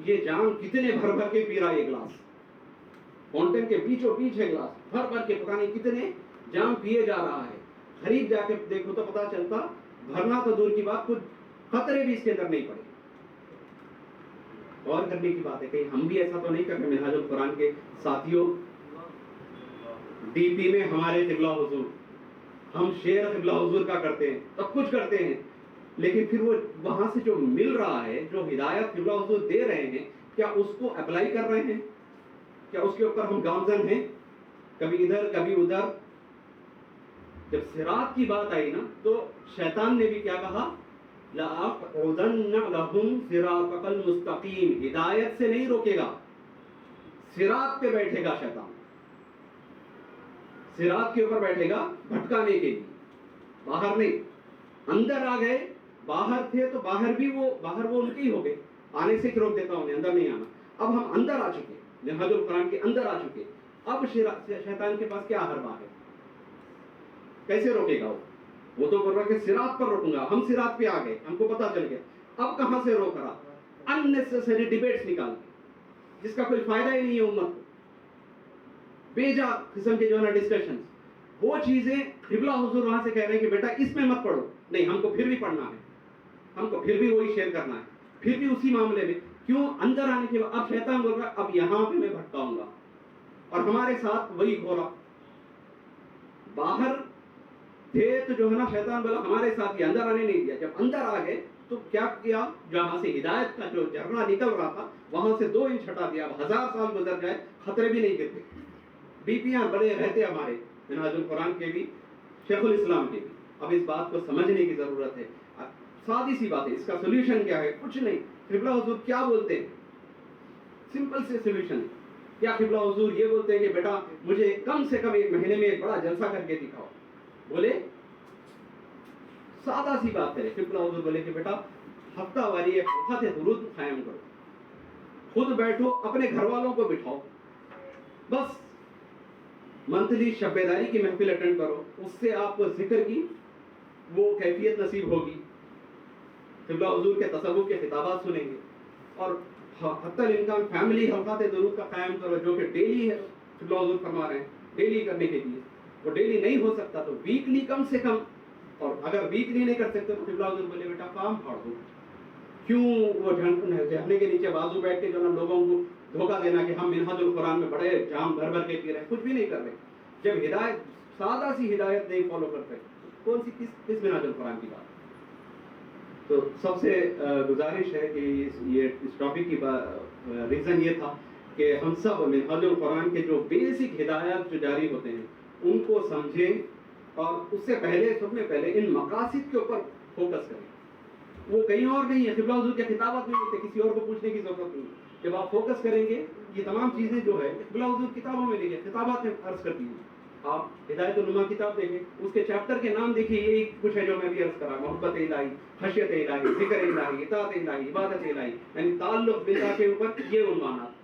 یہ جام کتنے بھر بھر کے پی رہا ہے. یہ گلاس فاؤنٹین کے بیچوں بیچ ہے, گلاس بھر بھر کے پتہ نہیں کتنے جام پیے جا رہا ہے. قریب جا کے دیکھو تو پتہ چلتا بھرنا تو دور کی بات, کچھ قطرے بھی اس کے اندر نہیں پڑے. اور کرنے کی بات ہے کہ ہم بھی ایسا تو نہیں کرتے منہاج القرآن کے ساتھیوں, ڈی پی میں ہمارے قبلہ حضور, ہم شیئر قبلہ حضور کا کرتے ہیں, سب کچھ کرتے ہیں, لیکن پھر وہ وہاں سے جو مل رہا ہے, جو ہدایت قبلہ حضور دے رہے ہیں, کیا اس کو اپلائی کر رہے ہیں؟ کیا اس کے اوپر ہم گامزن ہیں؟ کبھی ادھر کبھی ادھر. جب صراط کی بات آئی نا تو شیطان نے بھی کیا کہا, لَأَقْعُدَنَّ لَهُمْ صِرَاطَكَ الْمُسْتَقِيمَ. ہدایت سے نہیں روکے گا, صراط پہ بیٹھے گا شیطان, صراط کے اوپر بیٹھے گا بھٹکانے کے لیے, باہر نہیں. اندر آ گئے, باہر تھے تو باہر وہ ان کے ہی ہو گئے, آنے سے روک دیتا انہیں, اندر نہیں آنا. اب ہم اندر آ چکے, منہاج القرآن کے اندر آ چکے, اب شیطان کے پاس کیا حربہ ہے, کیسے روکے گا وہ تو بول رہا کہ صراط پر روکوں گا. ہم صراط پہ آ گئے, ہم کو پتا چل گیا, اب کہاں سے روک رہا, unnecessary debates نکال کے جس کا کوئی فائدہ ہی نہیں ہے امت کو, بیجا قسم کے جو ہے نا ڈسکشنز, وہ چیزیں قبلہ حضور وہاں سے کہہ رہے ہیں کہ بیٹا اس میں مت پڑھو. نہیں, ہم کو پھر بھی پڑھنا ہے, ہم کو پھر بھی وہی شیئر کرنا ہے, پھر بھی اسی معاملے میں. کیوں؟ اندر آنے کے بعد اب شیطان بول رہا ہے اب یہاں پہ میں بھٹکاؤں گا, اور ہمارے ساتھ وہی ہو رہا. باہر تھے تو جو ہے نا شیطان بولا ہمارے ساتھ یہ اندر آنے نہیں دیا. جب اندر آ گئے تو کیا کیا, جہاں سے ہدایت کا جو جھرنا نکل رہا تھا وہاں سے 2 انچ ہٹا دیا. اب 1000 سال گزر جائے خطرے بھی نہیں گرتے. بی پیاں بڑے رہتے ہمارے منہاج القرآن کے بھی, شیخ الاسلام کے بھی. اب اس بات کو سمجھنے کی ضرورت ہے. سادی سی بات ہے, اس کا سولوشن کیا ہے؟ کچھ نہیں. قبلہ حضور کیا بولتے ہیں؟ سمپل سے سولوشن. کیا قبلہ حضور یہ بولتے ہیں کہ بیٹا مجھے کم سے کم 1 مہینے میں ایک بڑا جلسہ کر کے دکھاؤ؟ بولے سادہ سی بات ہے. قبلہ حضور بولے کہ بیٹا ہفتہ واری ایک وقت درود قائم کرو, خود بیٹھو, اپنے گھر والوں کو بٹھاؤ, بس منتھلی شب بیداری کی محفل اٹینڈ کرو, اس سے آپ کو ذکر کی وہ کیفیت نصیب ہوگی. قبلہ حضور کے تصوف کے خطابات سنیں گے، اور حتی الامکان فیملی حلقات درود کا قائم کرو جو کہ ڈیلی ہے، قبلہ حضور فرما رہے ہیں ڈیلی کرنے کے لیے. وہ ڈیلی نہیں ہو سکتا تو ویکلی کم سے کم، اور اگر ویکلی نہیں کر سکتے تو قبلہ حضور بولے بیٹا کام پھاڑ دو. کیوں وہ جھنڈے کے نیچے بازو بیٹھ کے جو نا لوگوں کو دھوکہ دینا کہ ہم منہاج القرآن میں بڑے جام بھر بھر کے پی رہے ہیں، کچھ بھی نہیں کر رہے. جب ہدایت سادہ سی ہدایت نہیں فالو کرتے کون سی کس منہاج القرآن کی بات. تو سب سے گزارش ہے کہ اس ٹاپک کی ریزن یہ تھا کہ ہم سب منہاج القرآن کے جو بیسک ہدایات جو جاری ہوتے ہیں ان کو سمجھیں، اور اس سے پہلے سب میں پہلے ان مقاصد کے اوپر فوکس کریں. وہ کہیں اور نہیں ہے، قبلہ حضور کے خطابات میں ہوتے، کسی اور کو پوچھنے کی ضرورت نہیں. جب آپ فوکس کریں گے یہ تمام چیزیں جو ہے قبلہ حضور کتابوں میں لکھی ہے، خطابات میں عرض کرتی ہیں. آپ ہدایت النما کتاب دیکھیں، اس کے چیپٹر کے نام دیکھیے، یہی کچھ ہے جو میں بھی عرض کر رہا ہوں: محبت الہی، خشیت الہی، ذکر الہی، اطاعت الہی، عبادت الہی، یعنی تعلق باللہ کے اوپر یہ عنوانات.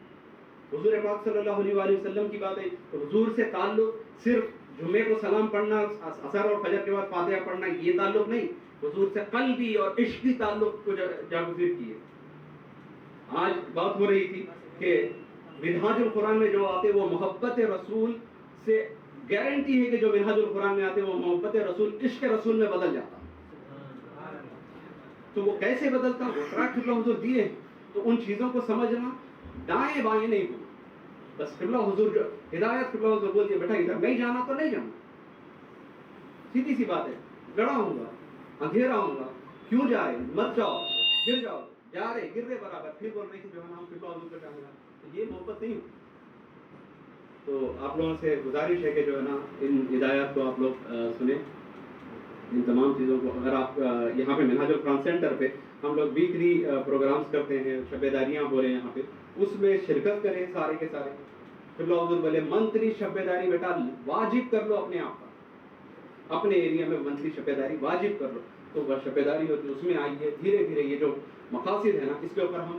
حضور پاک صلی اللہ علیہ وآلہ وسلم کی بات ہے تو حضور سے تعلق صرف جمعے کو سلام پڑھنا، عصر اور فجر کے بعد فاتحہ پڑھنا یہ تعلق نہیں، حضور سے قلبی اور عشقی تعلق کو جاگزیر کیے. آج بات ہو رہی تھی کہ منہاج القرآن میں جو آتے وہ محبت رسول سے گارنٹی ہے کہ جو منہاج القرآن میں آتے وہ محبت رسول عشق رسول میں بدل جاتا. تو وہ کیسے بدلتا، وہ ٹریک قبلہ حضور دیے ہیں. تو ان چیزوں کو سمجھنا، دائیں بائیں نہیں ہونا، بس قبلہ حضور جو ہدایت قبلہ حضور بولتی ہے بیٹا ادھر نہیں جانا تو نہیں جانا. سیدھی سی بات ہے. گڑا ہوں گا، اندھیرا ہوں گا، کیوں جا رہے، مت جاؤ، گر جاؤ، جا رہے گر رہے برابر، پھر بول رہے کہ جو ہے نا ہم قبلہ حضور کا جانا. تو یہ محبت نہیں ہوتی. تو آپ لوگوں سے گزارش ہے کہ جو ہے نا ان ہدایات کو آپ لوگ سنیں، ان تمام چیزوں کو. اگر آپ یہاں پہ منہاج القرآن سینٹر پہ ہم لوگ ویکلی پروگرامز کرتے ہیں، شب داریاں ہو رہے ہیں یہاں پہ، اس میں شرکت کریں سارے کے سارے. قبلہ حضور بولے منتری شب داری بیٹا واجب کر لو اپنے آپ پر، اپنے ایریا میں منتری شب داری واجب کر لو. تو وہ شب داری ہوتی ہے، اس میں آئیے دھیرے دھیرے. یہ جو مقاصد ہے نا اس کے اوپر ہم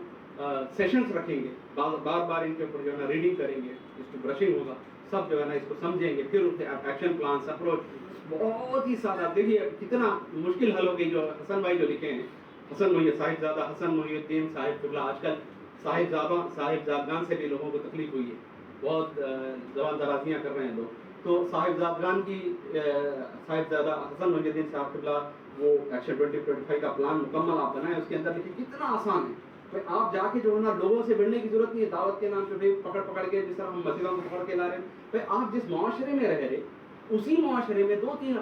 سیشنز رکھیں گے، بار بار ان کے اوپر جو ہے نا ریڈنگ کریں گے، اس کو برشنگ ہوگا، سب جو ہے نا اس کو سمجھیں گے. پھر ان کے ایکشن پلانس، اپروچ بہت ہی سادہ. دیکھیے کتنا مشکل حل ہو گئی. جو حسن بھائی جو لکھے ہیں، حسن صاحب زادہ حسن محی الدین صاحب قبلہ، آج کل صاحب زادگان سے بھی لوگوں کو تکلیف ہوئی ہے، بہت زبان درازیاں کر رہے ہیں لوگ. تو صاحب زادگان کی صاحب زادہ حسن محی الدین صاحب قبلہ وہ ایکشن 2025 کا پلان مکمل آپ بنائیں، اس کے اندر لکھیں. کتنا آسان ہے. آپ جا کے جو ہے نا لوگوں سے بڑھنے کی ضرورت نہیں ہے. دعوت کے نام پہ پکڑ کے جس طرح ہم مسجدوں کو پکڑ کے لا رہے ہیں، آپ جس معاشرے میں رہ رہے اسی معاشرے میں 2-3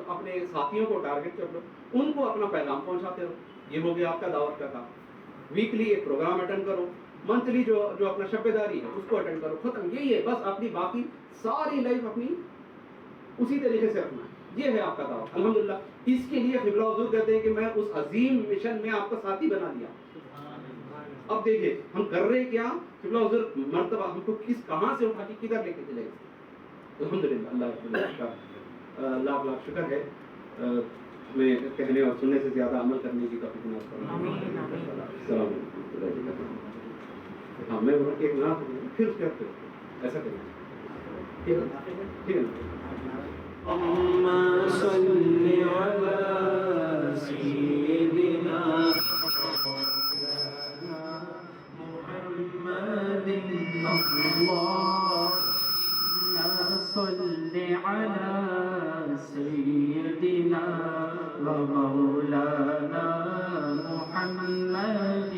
اپنے ساتھیوں کو ٹارگٹ کر لو، ان کو اپنا پیغام پہنچاتے رہو. یہ ہو گیا آپ کا دعوت کا کام. ویکلی ایک پروگرام اٹینڈ کرو، منتھلی جو اپنا شب داری ہے اس کو اٹینڈ کرو. ختم. یہی ہے بس. اپنی باقی ساری لائف اپنی اسی طریقے سے رکھنا ہے. یہ ہے آپ کا دعوت. الحمدللہ اس کے لیے قبلہ حضور کہتے ہیں کہ میں اس عظیم مشن میں آپ کا ساتھی بنا دیا. اب دیکھیے ہم کر رہے کیا. قبلہ حضور مرتبہ ہم کو کہاں سے اٹھا کے کدھر لے کے چلے گئے. الحمدللہ اللہ کا شکر ہے. ہمیں کہنے اور سننے سے زیادہ عمل کرنے کی توفیق نصیب فرمائے. السلام علیکم. ہاں میں بولا کہ ایک نعت پھر اس کے بعد ایسا کریں. ٹھیک ہے اللهم صل على سيدنا محمد. اللهم صل على سيدنا ومولانا محمد.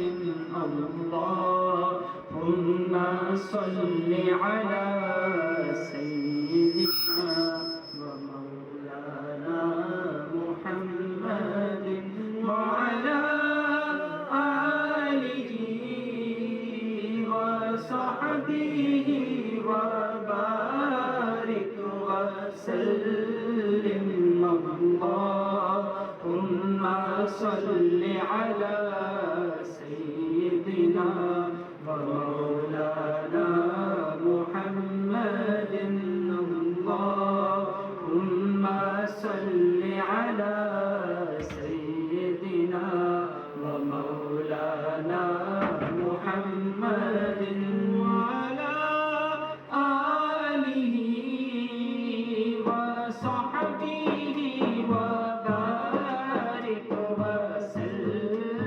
اللهم صل على سيدنا ومولانا محمد وعلى آله وصحبه وبارك وسلم. اللهم صل على سيدنا ومولانا محمد. اللهم صل على سيدنا ومولانا محمد وعلى آله وصحبه وبارك وسلم.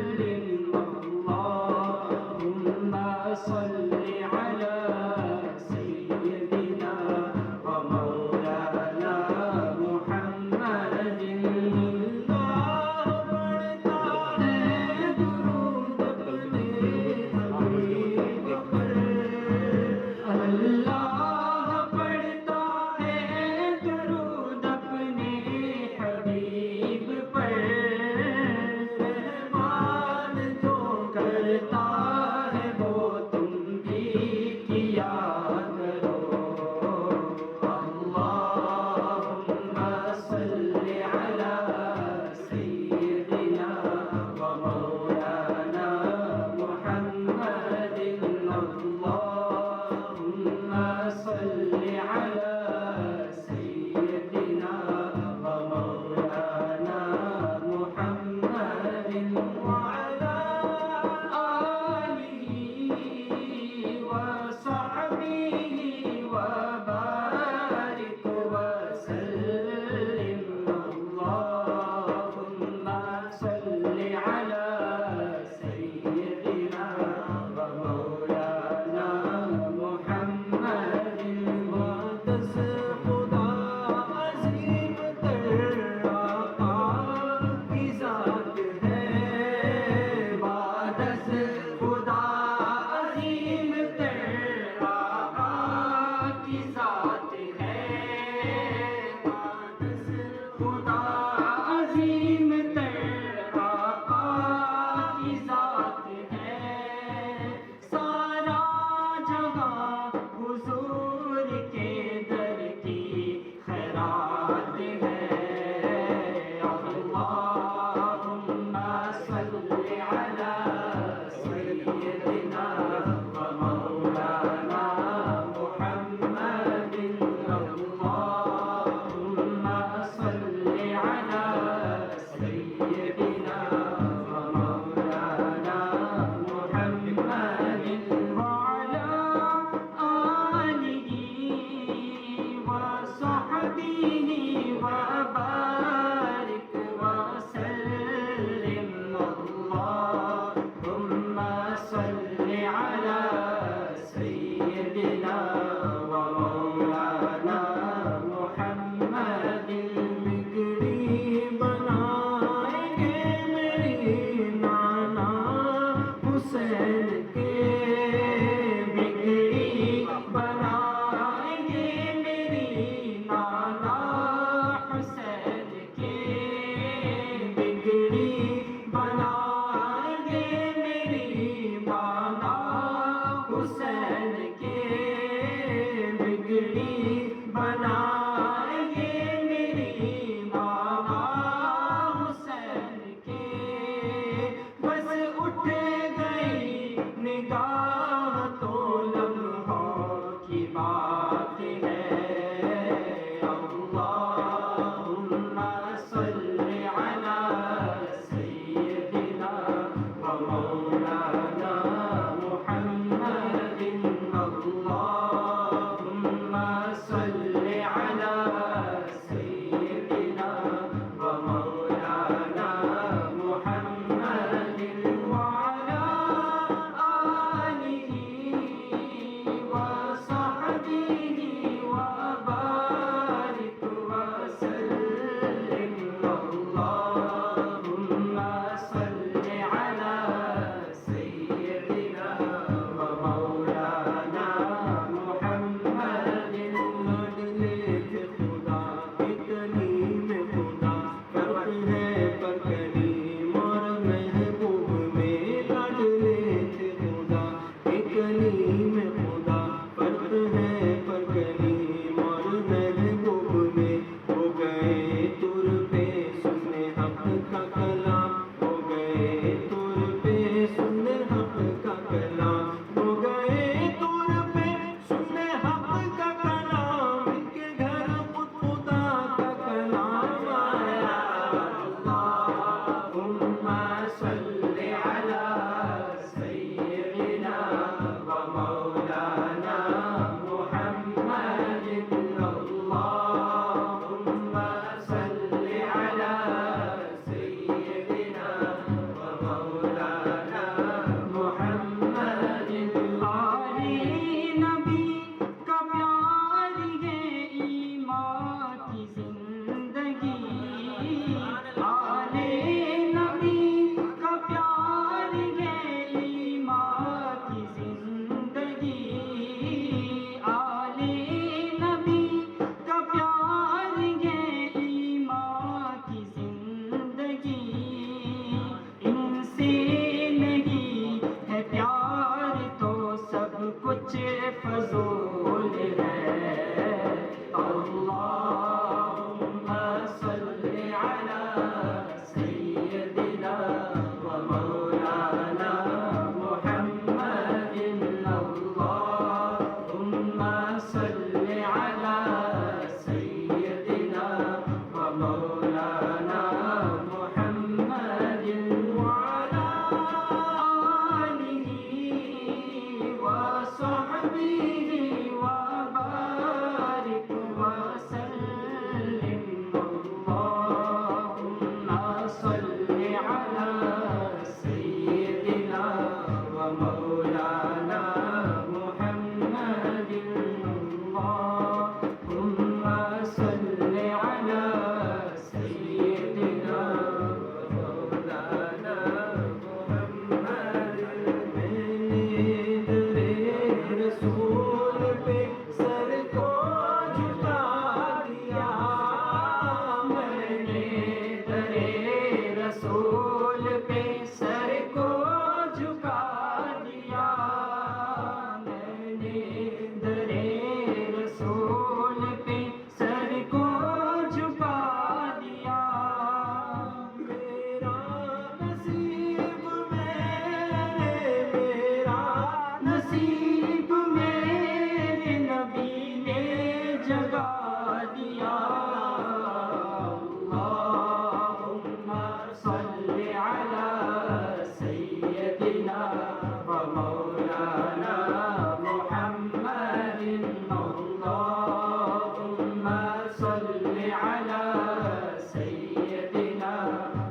على سيدنا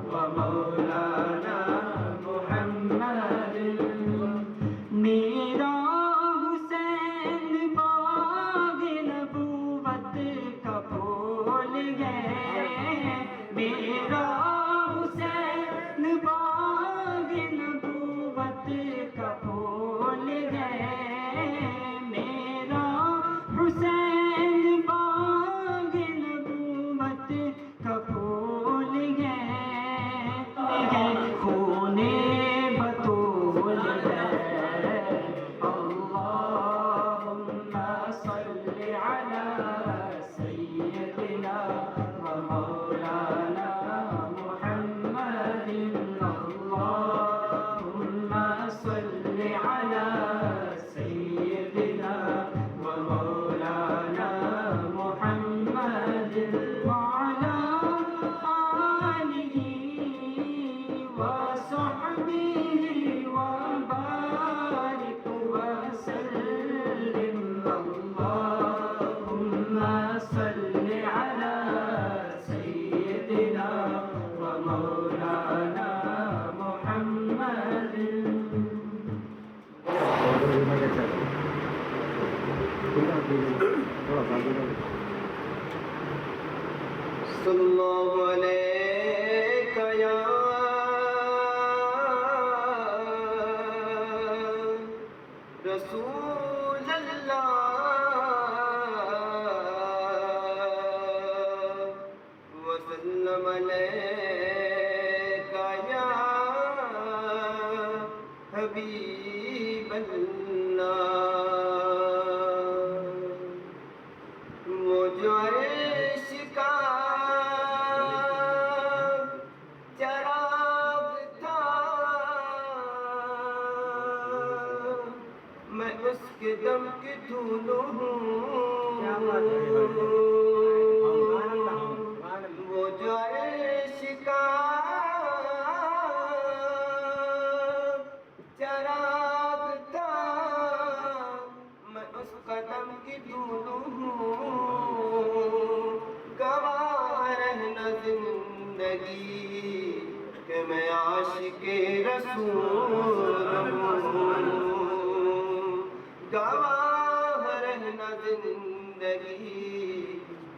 ومولانا محمد میرا حسین باغ نبوت کا پھول ہے میرا حسین باغ نبوت کا پھول ہے میرا حسین باغ نبوت کا پھول ہے خون بطول ہے اللہم صل علی سیدنا ومولانا محمد اللہم صل علی سیدنا ومولانا محمد وعلى آلہ وصحبہ وبارک وسلم اللہم صل علی سیدنا ومولانا محمد صلی اللہ علیہ یا رسول اللہ وسلم علیک یا حبیب اللہ وہ جو عرش کا چراغ تھا میں اس کے دم کی دھولوں ہوں وہ جو عرش کا چراغ تھا میں اس قدم کی دھولوں ہوں گواہ رہنا زندگی کہ میں عاشق رسول ہوں گواہ رہنا زندگی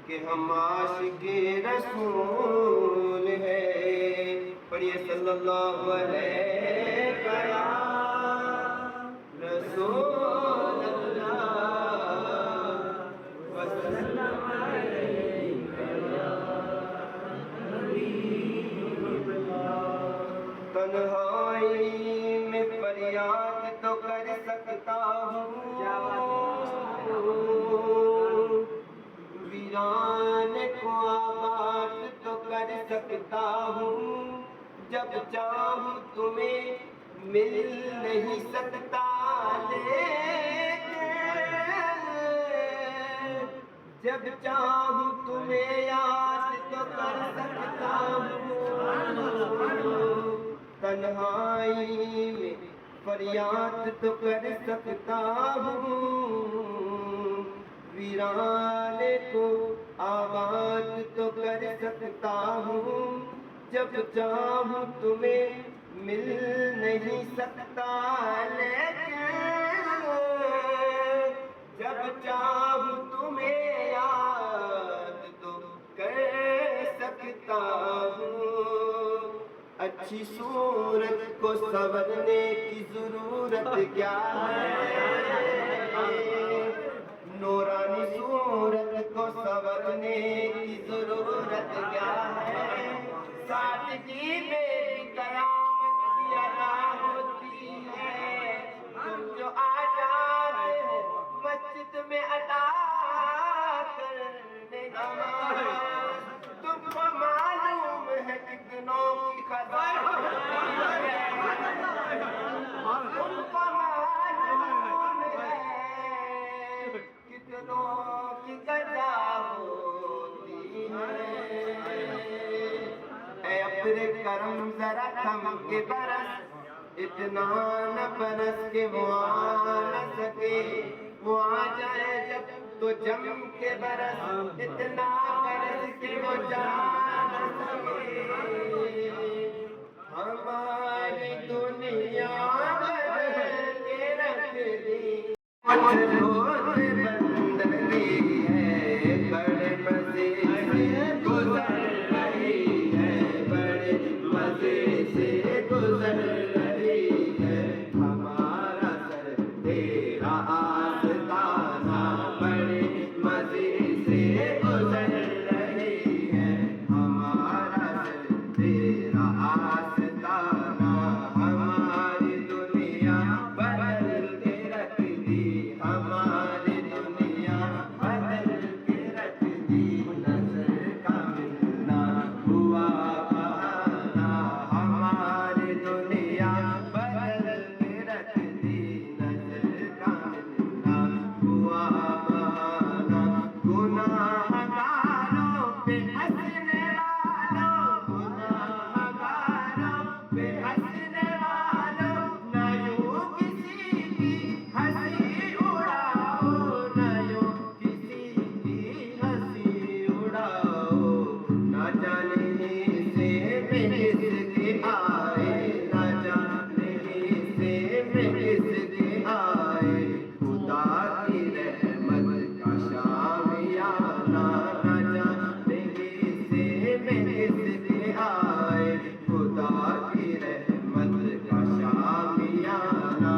کہ ہم عاشق رسول ہیں پڑھیے صلی اللہ علیہ یا رسول اللہ وسلم علیک یا حبیب اللہ تنہائی میں فریاد تو کر سکتا ہوں ویران کو آباد تو کر سکتا ہوں جب چاہوں تمہیں مل نہیں سکتا لیکن جب چاہوں تمہیں یاد تو کر سکتا ہوں تنہائی میں فریاد تو کر سکتا ہوں ویرانے کو آباد تو کر سکتا ہوں جب چاہوں تمہیں مل نہیں سکتا لیکن جب چاہوں تمہیں یاد تو کر سکتا ہوں اچھی صورت کو سنورنے کی ضرورت کیا ہے نورانی صورت کو سنورنے کی ضرورت کیا ہے سادگی میں قیامت کی ادا ہوتی ہے تم جو آ جاتے ہو مسجد میں ادا کرنے نماز تم کو معلوم ہے کتنوں کی خزاں تم کو معلوم ہے کتنوں کی قضا ہوتی ہے اے اپنے کرم ذرا تھم کے برس اتنا نہ برس کہ وہ آ نہ سکے وہ آ جائے جب تو جم کے برس اتنا برس کہ وہ جان سکے ہماری دنیا بدل کے رکھ دی بندری ہے بڑے مزے سے گزر رہی ہے بڑے مزے سے گزر رہی ہے ہمارا سر تیرا آستانہ بڑے مزے سے گزر رہی ہے ہمارا سر تیرا آستانہ ہماری دنیا بدل کے رکھ دی ہماری دنیا بدل کے رکھ دی نظر کا ملنا ہوا بہانا ہماری دنیا بدل کے رکھ دی نظر کا ملنا ہوا بہانا گناہ گاروں پہ ہنسنے والوں گناہ گاروں پہ ہنسنے والوں نہ یوں کسی کی ہنسی اڑاؤ نہ یوں کسی کی ہنسی اڑاؤ نہ جانے سے میں کس کے آئے نہ جانے سے میں کس کے آئے خدا کی رحمت کا شامیانہ نہ جانے سے میں کس کے آئے خدا کی رحمت کا شامیانہ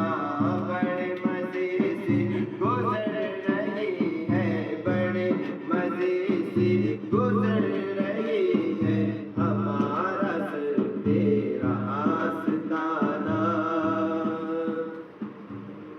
بڑے مزے سے گزر رہی ہے بڑے مزے سے گزر رہی ہے ہمارا سر تیرا آستانہ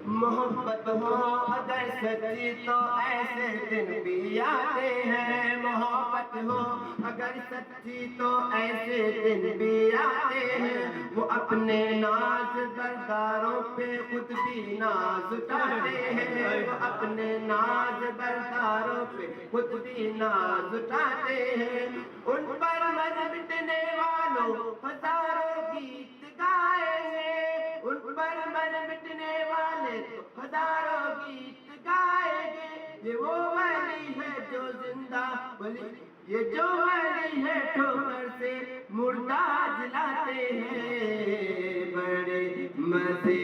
محبت ہو اگر سچی تو ایسے دن بھی آتے ہیں محبت ہو اگر سچی تو ایسے دن بھی آتے ہیں وہ اپنے ناز برداروں پہ خود بھی ناز اٹھاتے ہیں وہ اپنے ناز برداروں پہ خود بھی ناز اٹھاتے ہیں ان پر مر مٹنے والوں ہزاروں گیت گائے ہیں ان پر مر مٹنے والے تو ہزاروں گیت گائے گے یہ وہ ولی ہے جو زندہ ولی یہ جو ولی ہے ٹھوکر سے مردہ جلاتے ہیں بڑے مزے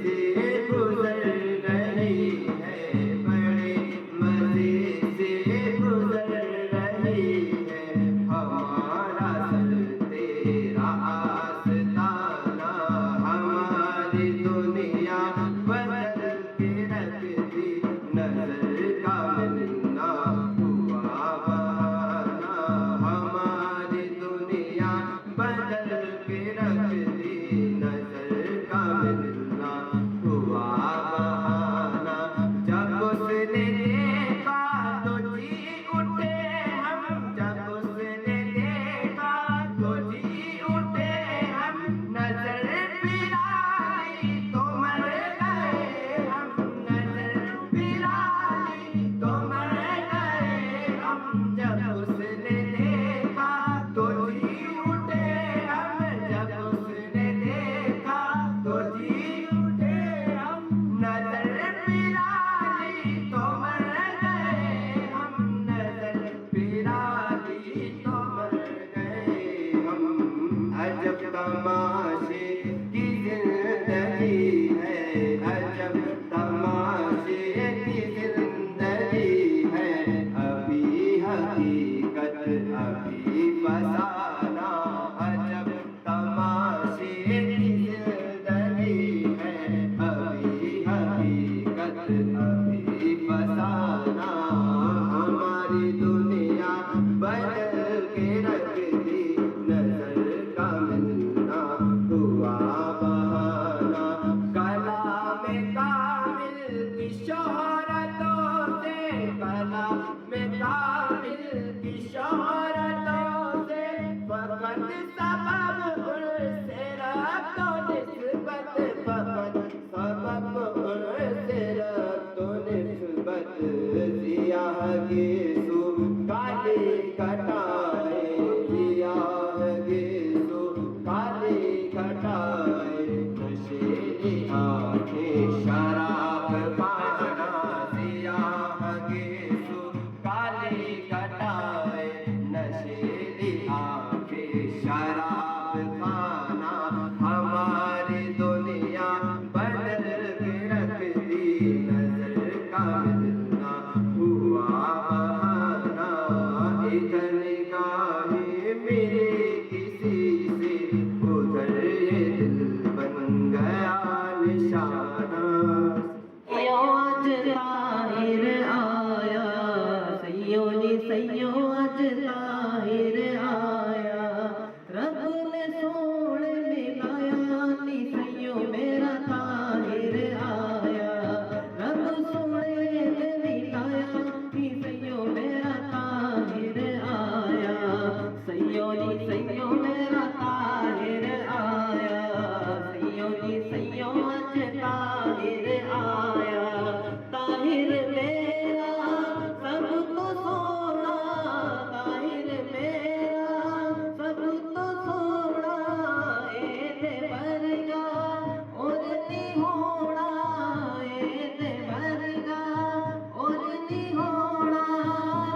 سے گزر رہی ہے بڑے مزے سے گزر رہی ہے ہمارا سر تیرا آستانہ ہماری دنیا بدل کے رکھ دی نظر کا ملنا ہوا بہانا ہماری دنیا بدل کے رکھ دی نظر کا ملنا ہوا بہانا جب اس نے دیکھا تو جی اٹھے ہم جب اس نے دیکھا تو جی اٹھے ہم نظر پھرائی تو مر گئے ہم نظر پھرائی تو مر گئے ہم جب اس نے دیکھا تو جی اٹھے ہم جب اس نے دیکھا تو جی اٹھے ہم نظر پھرائی تو مر گئے ہم نظر پھرائی تو مر گئے ہم عجب تماشے کی زندگی ہے عجب تماشے کی زندگی ہے ابھی حقیقت ابھی فسانہ عجب تماشے کی زندگی ہے ابھی حقیقت ابھی فسانہ ہماری دنیا بدل کے رکھ دی نظر کا ملنا ہوا بہانا کلام کامل کی شہرتوں سے کلام کامل کی شہرتوں سے فقط سبب ان سے ربط و نسبت فقط سبب ان سے ربط و نسبت سیاہ گیسو کالے کٹائے سیاہ گیسو کالے کٹائے نشیلی آنکھیں شراب پانا سیاہ گیسو کالے کٹائے نشیلی میری آنکھیں شراب خانہ ہماری دنیا بدل کے رکھ دی نظر کا ملنا ہوا بہانہ ادھر نگاہیں ملی کسی سے ادھر یہ دل بن گیا نشانہ آج طاہر آیا سیوں نی سیوں آج طاہر آیا رب نے سونے ملایا نی سیوں میرا طاہر آیا رب سونے ملایا نی سیوں میرا طاہر آیا سیوں نی سیوں میرا طاہر آیا سیوں نی سیوں آج طاہر آیا طاہر میرا سب کو سونا طاہر میرا سب کو سونا ایتے برگا اور نہیں ہونا ایتے برگا اور نہیں ہونا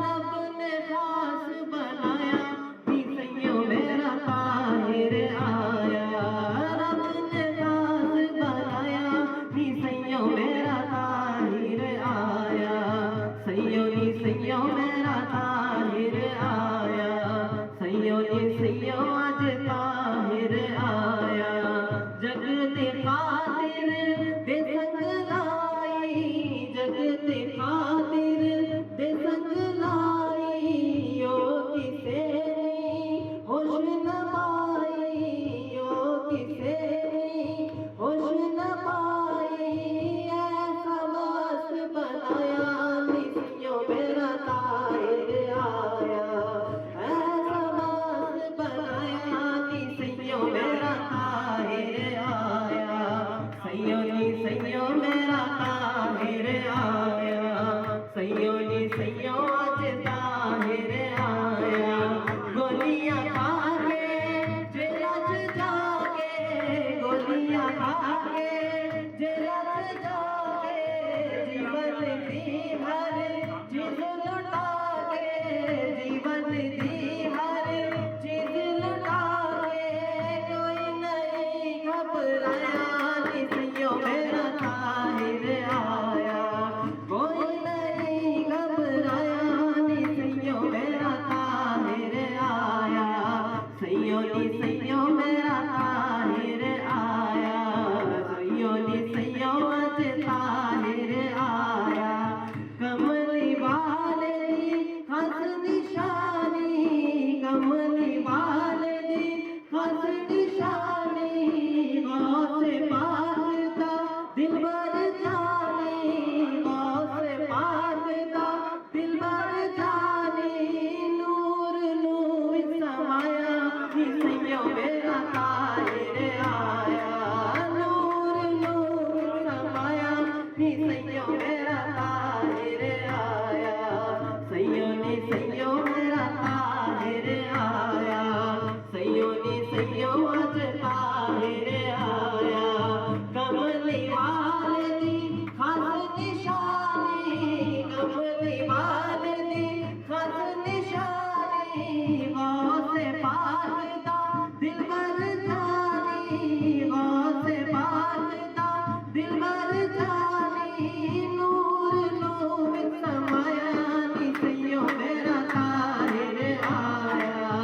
رب نے خاص بنایا نی سیوں میرا طاہر آیا رب نے خاص بنایا نی سیوں میرا طاہر آیا سیوں نی سیوں میرا طاہر آیا سیوں نی سیوں آج طاہر آیا جگ دے خاطر دے سنگ لائی جگ دے خاطر دے سنگ لائی او کسے ہوش نہ پائی او کسے ہوش نہ پائی ایسا باس بنایا نی سیوں میرا طاہر آیا ایسا باس بنایا نی سیوں میرا طاہر آیا سیوں نی سیوں میرا طاہر آیا سیوں نی سیوں آج طاہر آیا گولیاں کھا کے جیلت جا کے گولیاں کھا کے جیلت جا کے جیون دی ہر چیز لٹا کے جیون دی ہر چیز لٹا کے کوئی نہیں گھبرایا نی سیوں میرا طاہر آیا کوئی نہیں گھبرایا نی سیوں میرا طاہر آیا سیوں نی سیوں میرا طاہر آیا سیوں نی سیوں آج طاہر آیا کملی والے دی خاص نشانی کملی والے دی خاص نشانی غوث پاک دا دل بر جانی غوث پاک دا دل بر جانی نور نور سمایا نی سیوں میرا طاہر آیا نور نور سمایا نی سیوں میرا طاہر آیا سیوں نی سیوں میرا طاہر آیا سیوں نی سیوں آج طاہر آیا کملی والے دی خاص نشانی کملی والے دی خاص نشانی غوث پاک دا دل بر جانی غوث پاک دا دل بر جانی نور نور سمایا نی سیوں میرا طاہر آیا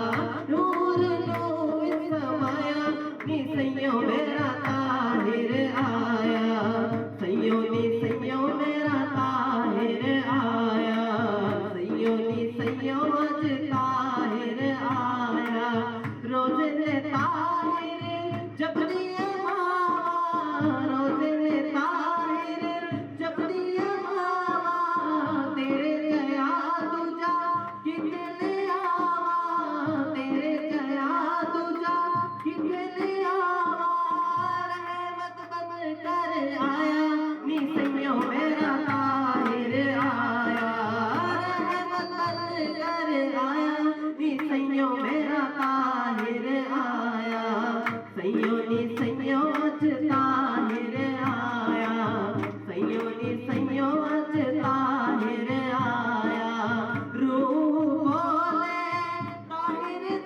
نور نور سمایا نی سیوں میرا طاہر آیا سیوں نی سیوں میرا طاہر آیا سیوں نی سیوں آج طاہر آیا روزے طاہر جب دیا ماما روزے طاہر جب دیا ماما تیرے جیا دوجا کتنے آوا تیرے جیا دوجا کتنے آوا رحمت بن کر آیا نی سیوں میرا طاہر آیا رحمت بن کر آیا نی سیوں میرا طاہر آیا سیوں نی سیوں آج طاہر آیا سیوں نی سیوں آج طاہر آیا روح بولے طاہر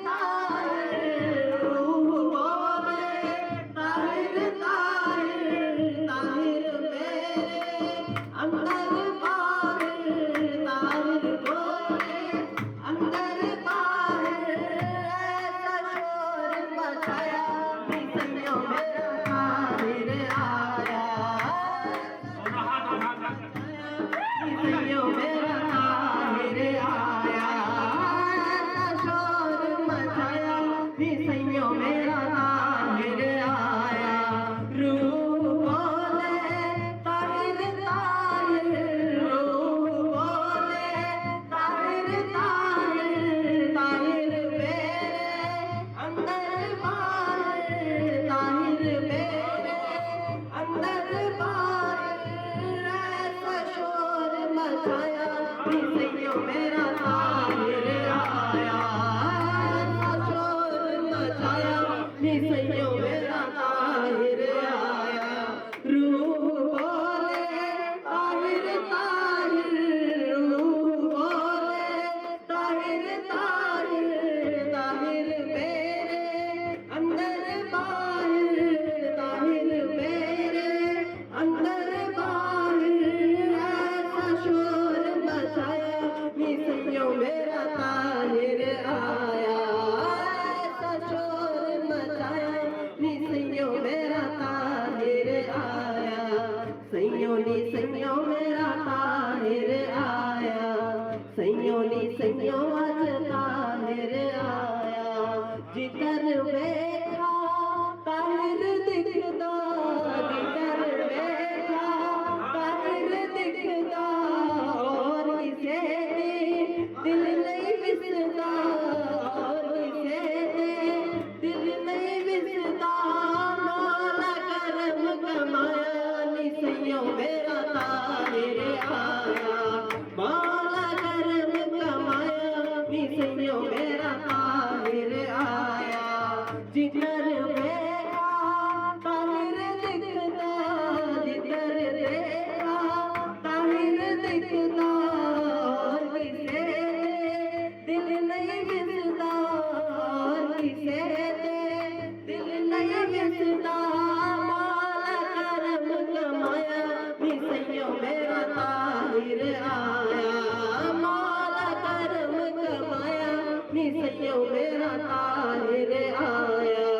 نی سیوں میرا طاہر آیا روح بولے طاہر طاہر روح بولے طاہر طاہر طاہر میرے اندر باہر طاہر میرے اندر باہر ایسا شور مچایا نی سیوں میرا طاہر آیا ایسا شور مچایا نی سیوں میرا طاہر آیا سیوں نی سیوں میرا طاہر آیا سیوں نی سیوں اج طاہر آیا جدھر ویکھا طاہر دکھدا جدھر ویکھا طاہر دکھدا اور کسے دی دل نہیں وسدا اور کسے دی دل نہیں وسدا مولا کرم کمایا نی سیوں میرا طاہر آیا مولا کرم کمایا نی سیوں میرا طاہر آیا جدھر ویکھا طاہر دکھدا جدھر ویکھا طاہر دکھدا اور کسے دے دل نہیں وسدا اور کسے دے دل نہیں وسدا مولا کرم کمایا نی سیوں میرا طاہر آیا مولا کرم کمایا نی سیوں میرا طاہر آیا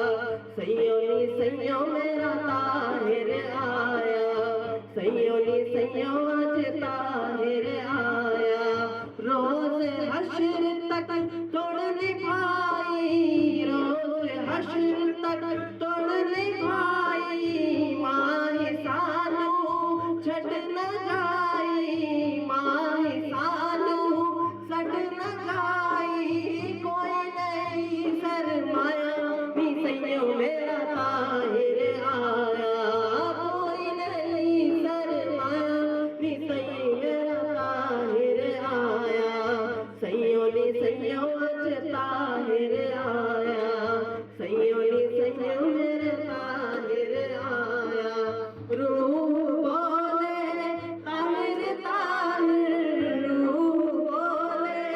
سیوں نی سیوں میرا طاہر آیا سیوں نی سیوں اج طاہر آیا روز حشر تک توڑ نبھائی روز حشر تک توڑ نبھائی ماہ سانو چھڈ نہ جائی ماہ سانو چھڈ نہ جائی کوئی نہیں سرمایا نی سیوں میرا طاہر آیا کوئی نہیں سرمایا نی سیوں میرا طاہر آیا سیوں نی سیوں اج طاہر آیا سیوں نی سیوں میرا طاہر آیا روح بولے طاہر طاہر روح بولے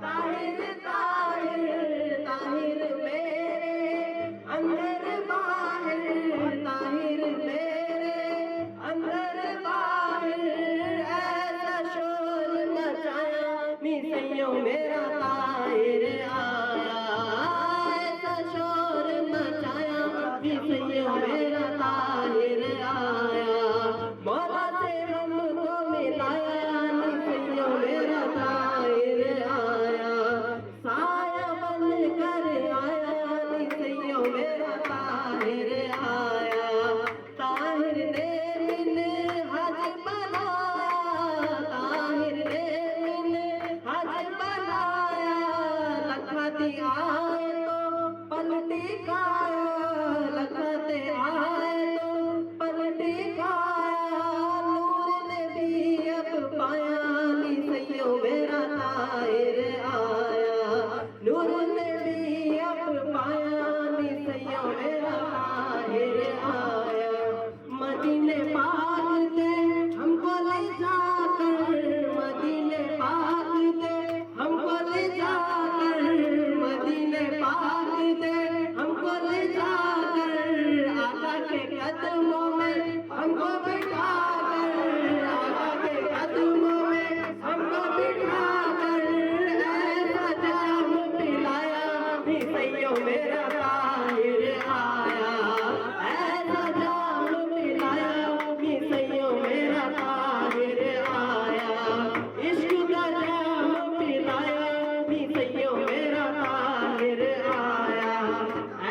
طاہر طاہر طاہر میرے اندر باہر طاہر میرے اندر باہر ایسا شور مچایا نی سیوں میرا طاہر آیا ایسا شور مچایا نی سیوں میرا طاہر آیا مولا سے ہم کو ملایا نی سیوں میرا طاہر آیا سایہ بن کر آیا نی سیوں میرا طاہر آیا طاہر نے من حج بنایا طاہر نے من حج بنایا لکھتی آئے تو پلٹی کایا لکھتے آئے تو پلٹی کایا نور نے بھی اب پایا نی سیوں میرا طاہر آیا نور نے بھی اب پایا نی سیوں میرا طاہر آیا مدینے پاک دے ہم کو لے جا کر مدینے پاک دے ہم کو لے جا کر مدینے پاک دے ہم کو لے جا کر آقا کے قدموں میں ہم کو بٹھا کر آقا کے قدموں میں ہم کو بٹھا کر ایسا جام پلایا نی سیوں میرا طاہر آیا ایسا جام پلایا نی سیوں میرا طاہر آیا عشق کا جام پلایا نی سیوں میرا طاہر آیا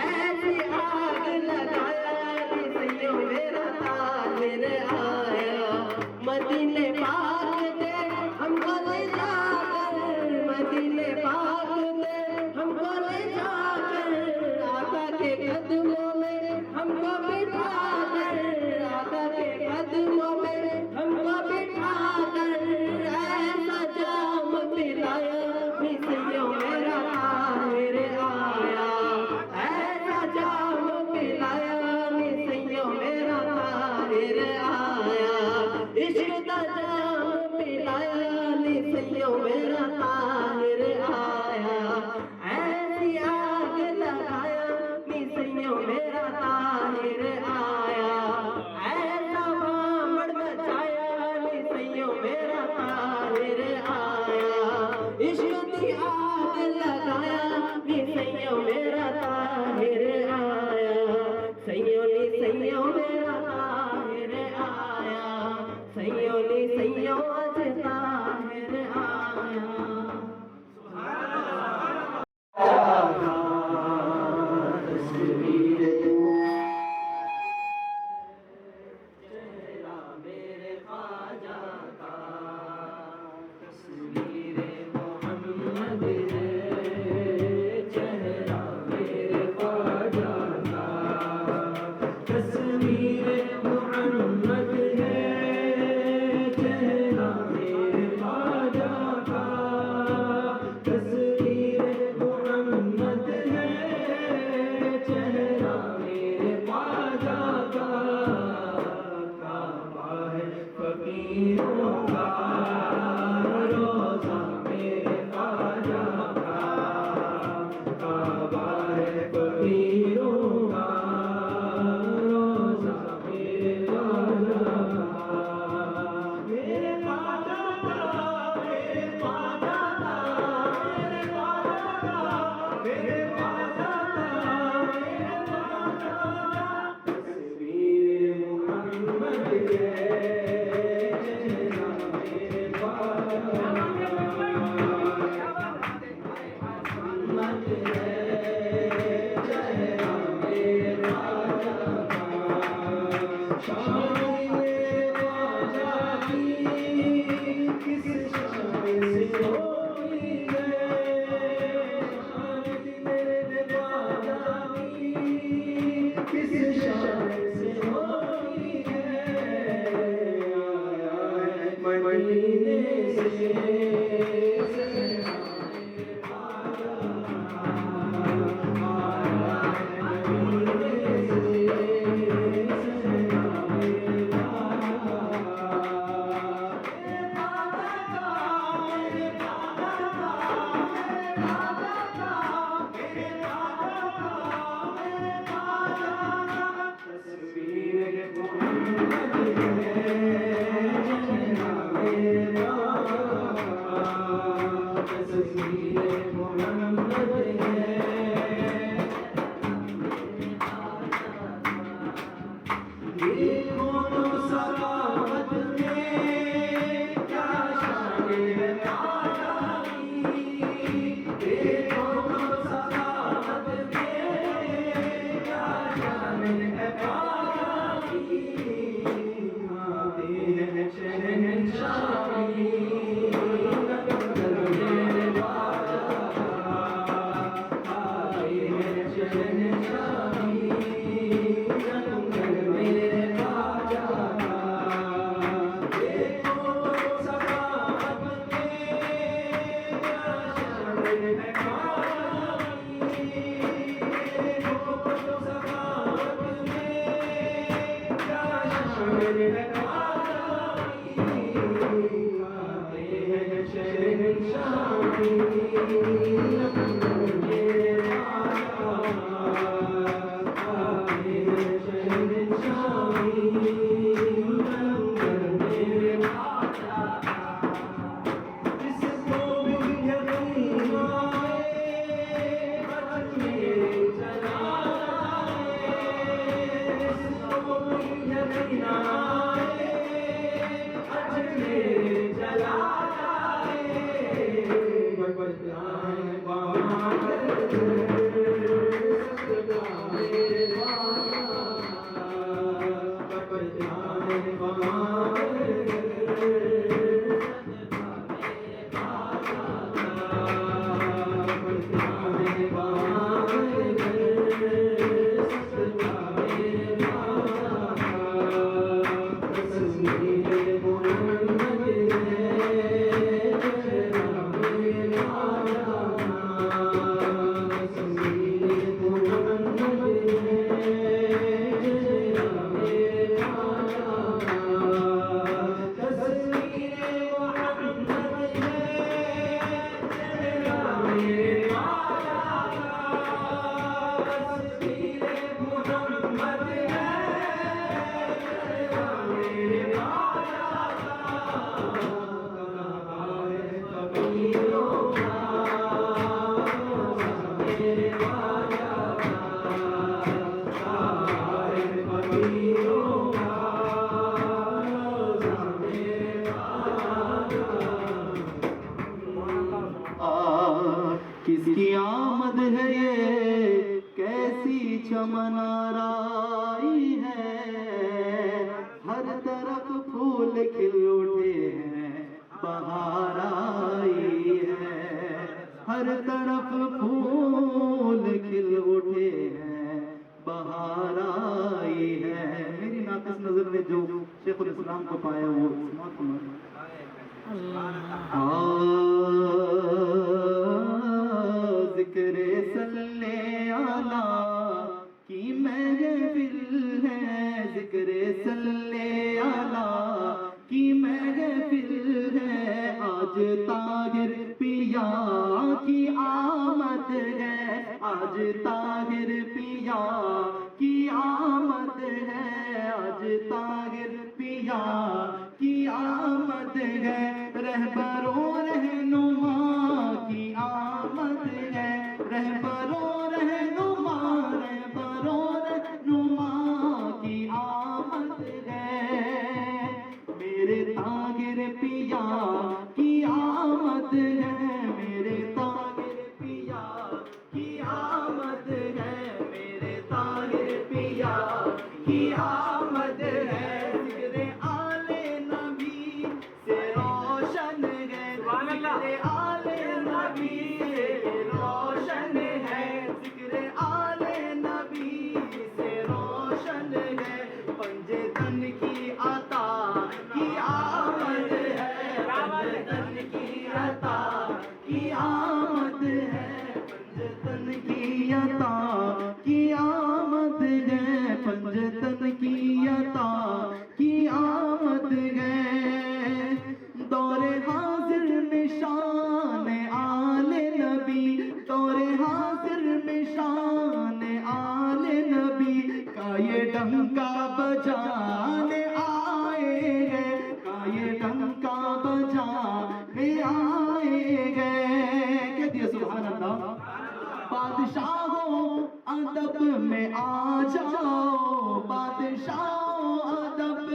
ایسی آگ لگایا نی سیوں میرا طاہر آیا مدینے پاک دے ہم کو لے جا کر مدینے پاک دے ہم کو لے جا کر آقا کے قدموں میں ہم کو بٹھا طاہر آیا سیوں نی سیوں میرا طاہر آیا سیوں نی سیوں اج طاہر آیا تصویر چہرہ میرے خواجہ کا تصویر محمد ہے چہرہ میرے خواجہ کا تصویر محمد ہے چہرہ میرے خواجہ کا تصویر محمد ہے چہرہ میرے خواجہ کا کعبہ ہے فقیروں کا روزہ میرے خواجہ کا کعبہ ہے فقیروں کا روزہ میرے خواجہ کا میرے خواجہ کا میرے خواجہ کا میرے خواجہ کا میرے خواجہ کا میرے خواجہ کا تصویر محمد ہے چہرہ میرے خواجہ کا محمد ہے چہرہ میرے خواجہ کا شان میرے خواجہ کی کس شان سے ہوئی ہے شان میرے خواجہ کی کس شان سے ہوئی ہے آیا ہے مدینے سے صحرا میرے خواجہ آیا ہے مدینے سے صحرا میرے خواجہ میرے خواجہ میرے خواجہ میرے خواجہ میرے خواجہ تصویر محمد ہے چہرہ میرے خواجہ کا تصویر محمد ہے دیکھو تو سخاوت میں کیا شان ہے خواجہ کی دیکھو تو سخاوت میں کیا شان ہے خواجہ کی آتے ہیں شہنشاہی میرے خواجہ آتے ہیں شہنشاہی میرے خواجہ دیکھو سخاوت میں کیا شان ہے خواجہ کی دیکھو سخاوت میں کیا شان ہے خواجہ کی آتے ہیں شہنشاہی میرے خواجہ چمن آرائی ہے ہر طرف پھول کھل اٹھے ہیں بہار آئی ہے ہر طرف پھول کھل اٹھے ہیں بہار آئی ہے میری ناقص نظر نے جو شیخ الاسلام کو پایا وہ ذکر صلی اللہ کی محفل ہے ذکر صلی اللہ کی محفل ہے آج طاہر پیا کی آمد ہے آج طاہر پیا کی آمد ہے آج طاہر پیا کی آمد ہے رہبر و رہنما کی آمد ہے رہبر و رہنما کی آمد ہے میرے طاہر پیا کی آمد ہے میرے طاہر پیا کی آمد ہے میرے طاہر پیا کی آمد ہے ذکر آل نبی سے روشن ہے ذکر آل نبی سے روشن ہے ذکر آل نبی سے روشن ہے پنجتن کی عطا کی آمد ہے پنجتن کی عطا کی آمد ہے پنجتن کی عطا کی آمد ہے پنجتن کی عطا کی آمد ہے دور حاضر میں شان آل نبی دور حاضر میں شان آل نبی کا یہ ڈنکا بجانے آئے گئے کا یہ ڈنکا بجانے آئے گئے کہہ دیا سبحان اللہ بادشاہوں ادب میں آ جاؤ بادشاہوں ادب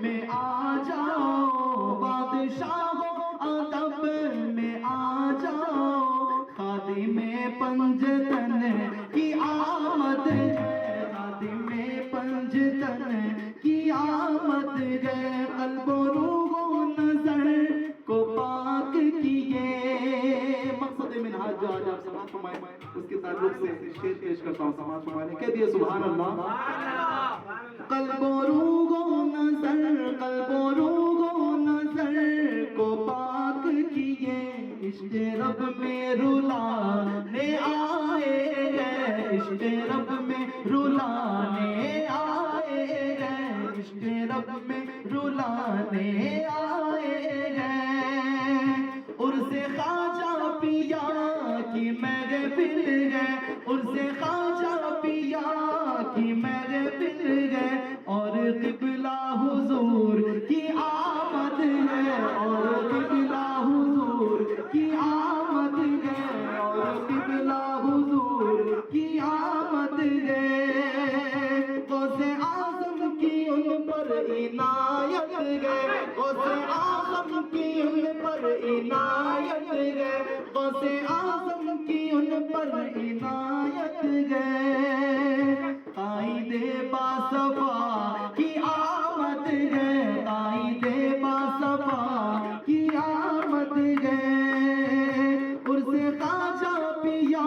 میں آ جاؤ بادشاہوں ادب میں آ جاؤ خادم پنجتن کی آمد ہے خادم پنجتن کی آمد ہے قلب و روح و نظر کو پاک کیے مقصد منہاج جو آج آپ سماعت فرمائیں اس کے تعلق سے شعر پیش کرتا ہوں سماعت فرمائیں کہہ دیا سبحان اللہ قلب و روح و نظر قلب و روح و نظر کو پاک کیے عشق رب میں رلانے آئے گئے عشق رب میں رلانے آئے گئے عشق رب میں رلانے آئے گئے عرس خواجہ پیا کی محفل ہے عرس خواجہ پیا کی محفل ہے اور قبلہ حضور کی آمد ہے اور قبلہ حضور کی آمد ہے اور قبلہ حضور کی آمد ہے غوث اعظم کی ان پر عنایت ہے غوث اعظم کی ان پر عنایت ہے غوث اعظم کی ان پر عنایت ہے قائد باصفا کی آمد ہے قائد باصفا کی آمد ہے عرس خواجہ پیا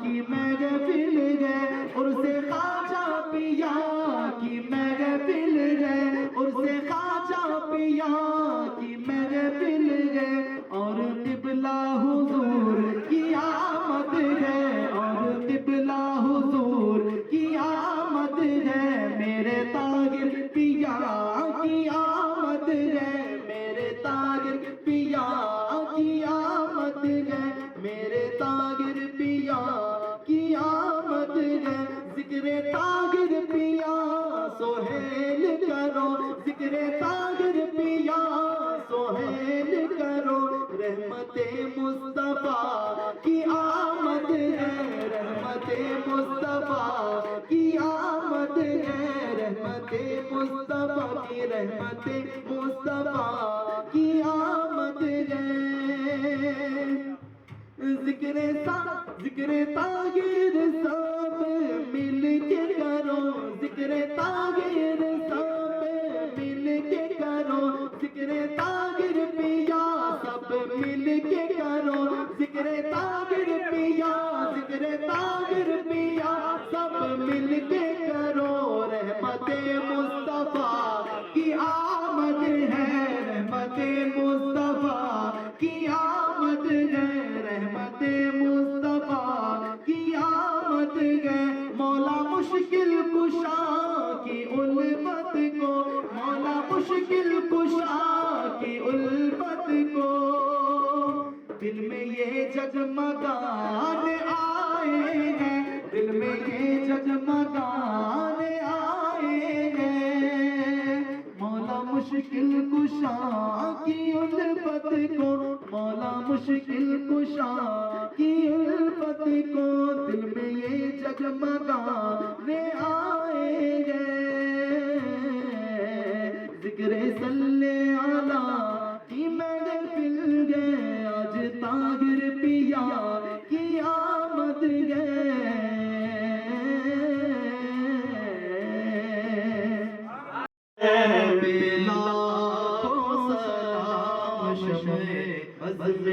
کی محفل ہے عرس خواجہ پیا کی محفل ہے عرس خواجہ پیا کی محفل ہے اور قبلہ حضور کی آمد ہے اور قبلہ حضور کی آمد ہے میرے طاہر پیا کی آمد ہے میرے طاہر پیا کی آمد ہے میرے طاہر پیا کی آمد ہے ذکر طاہر پیا سہیل کرو ذکر طاہر پیا سہیل کرو رحمت مصطفیٰ کی آمد ہے رحمت مصطفیٰ کی آمد ہے رحمت مصطفیٰ کی رحمت مصطفیٰ کی آمد ہے ذکر طاہر سب مل کے ہے مولا مشکل کشا کی الفت کو، مولا مشکل کشا کی الفت کو، دل میں یہ جگمگان آئے ہیں، دل میں یہ جگمگان آئے ہیں، مولا مشکل کشا کی الفت کو، مولا مشکل کشا کی الفت کو، دل میں یہ جگمگان آئے ہیں، ذکر صلی اللہ کی محفل گئے، آج طاہر پیا کی آمد گئے، لاکھوں سلام شمع بزم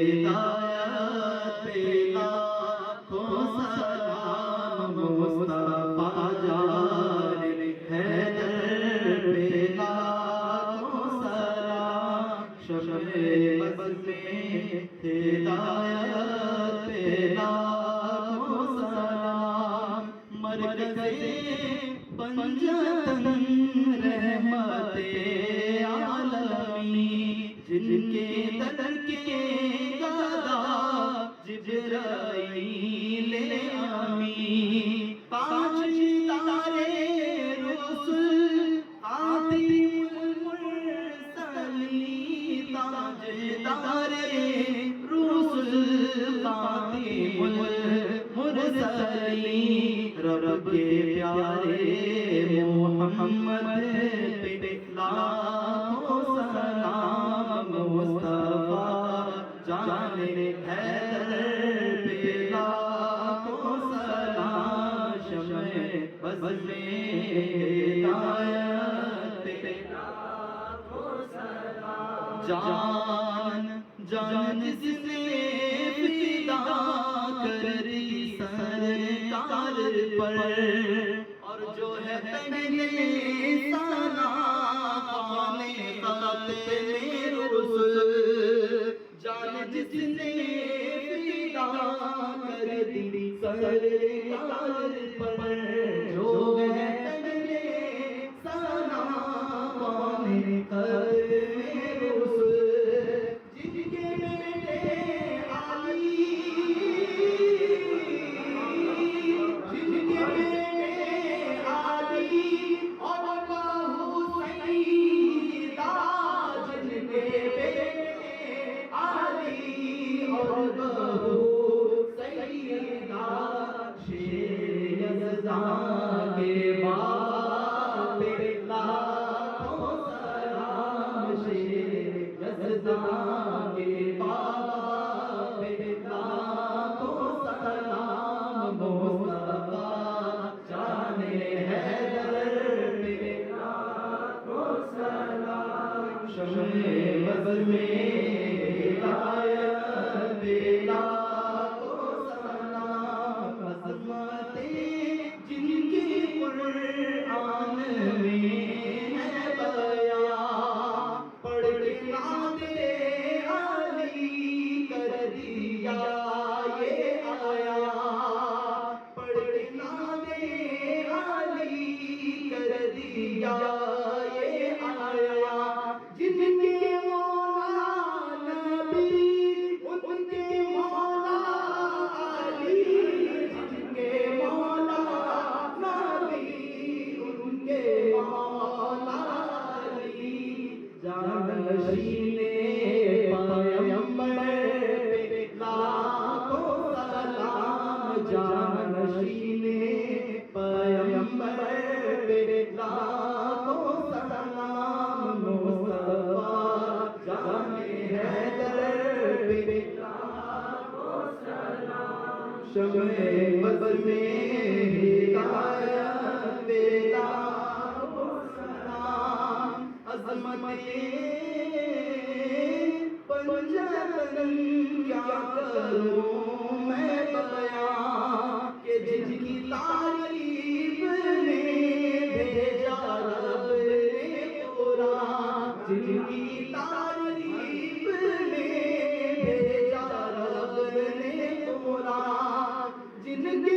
ہدایت پہ، لاکھوں سلام مصطفیٰ جان حیدر پہ، لاکھوں سلام شمع بزم ہدایت پہ، لاکھوں سلام مرکز پنجتن رحمت عالمی، جن کے در کے گدا جبرائیل آمین، پانچ تارے رسل خاتم المرسلین، تاجدار رسل خاتم المرسلین، رب کے پیارے محمد پہ لاکھوں سلام، مصطفیٰ جان حیدر پہ لاکھوں سلام، شمع بزم ہدایت پہ لاکھوں سلام، جان جان جس نے فدا کری سرکار پر، اور جو ہے پہلے سالہ خانے خط میں رسل، جان جس نے فدا کر دی سرکار پر، جو ہے پہلے سالہ خانے خط میں رسل، جن کے بیٹے علی، جن کے بیٹے علی اور بہو سیدہ، جن کے بیٹے علی اور بہو سیدہ، شیر یزدان کے باپ پہ لاکھوں سلام، شیر یزدان کے باپ پہ لاکھوں سلام، مصطفیٰ جان حیدر پہ لاکھوں سلام، شمع بزم ہدایت پہ لاکھوں سلام، عظمتیں جن کی قرآن میں ہے بیان، پڑھ کے نام علی کر دیا یہ آیا، پڑھ کے نام علی کر دیا یہ آیا، جن کے مولا نبی ان کے مولا علی، جن کے مولا نبی ان کے مولا علی، جانشین پیغمبر پہ لاکھوں سلام، جانشین پیغمبر پہ لاکھوں سلام، مصطفیٰ جان حیدر پہ لاکھوں سلام، شمع بزم ہدایت پہ لاکھوں سلام، عظمتیں پنجتن کیا کروں میں بیان، کہ جن کی تعریف میں بھیجا رب نے قرآن، جن کی تعریف میں بھیجا رب نے قرآن، جن کے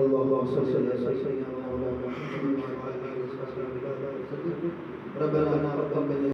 اللهم صل على سيدنا مولانا محمد وعلى اله وصحبه وسلم. ربنا تقبل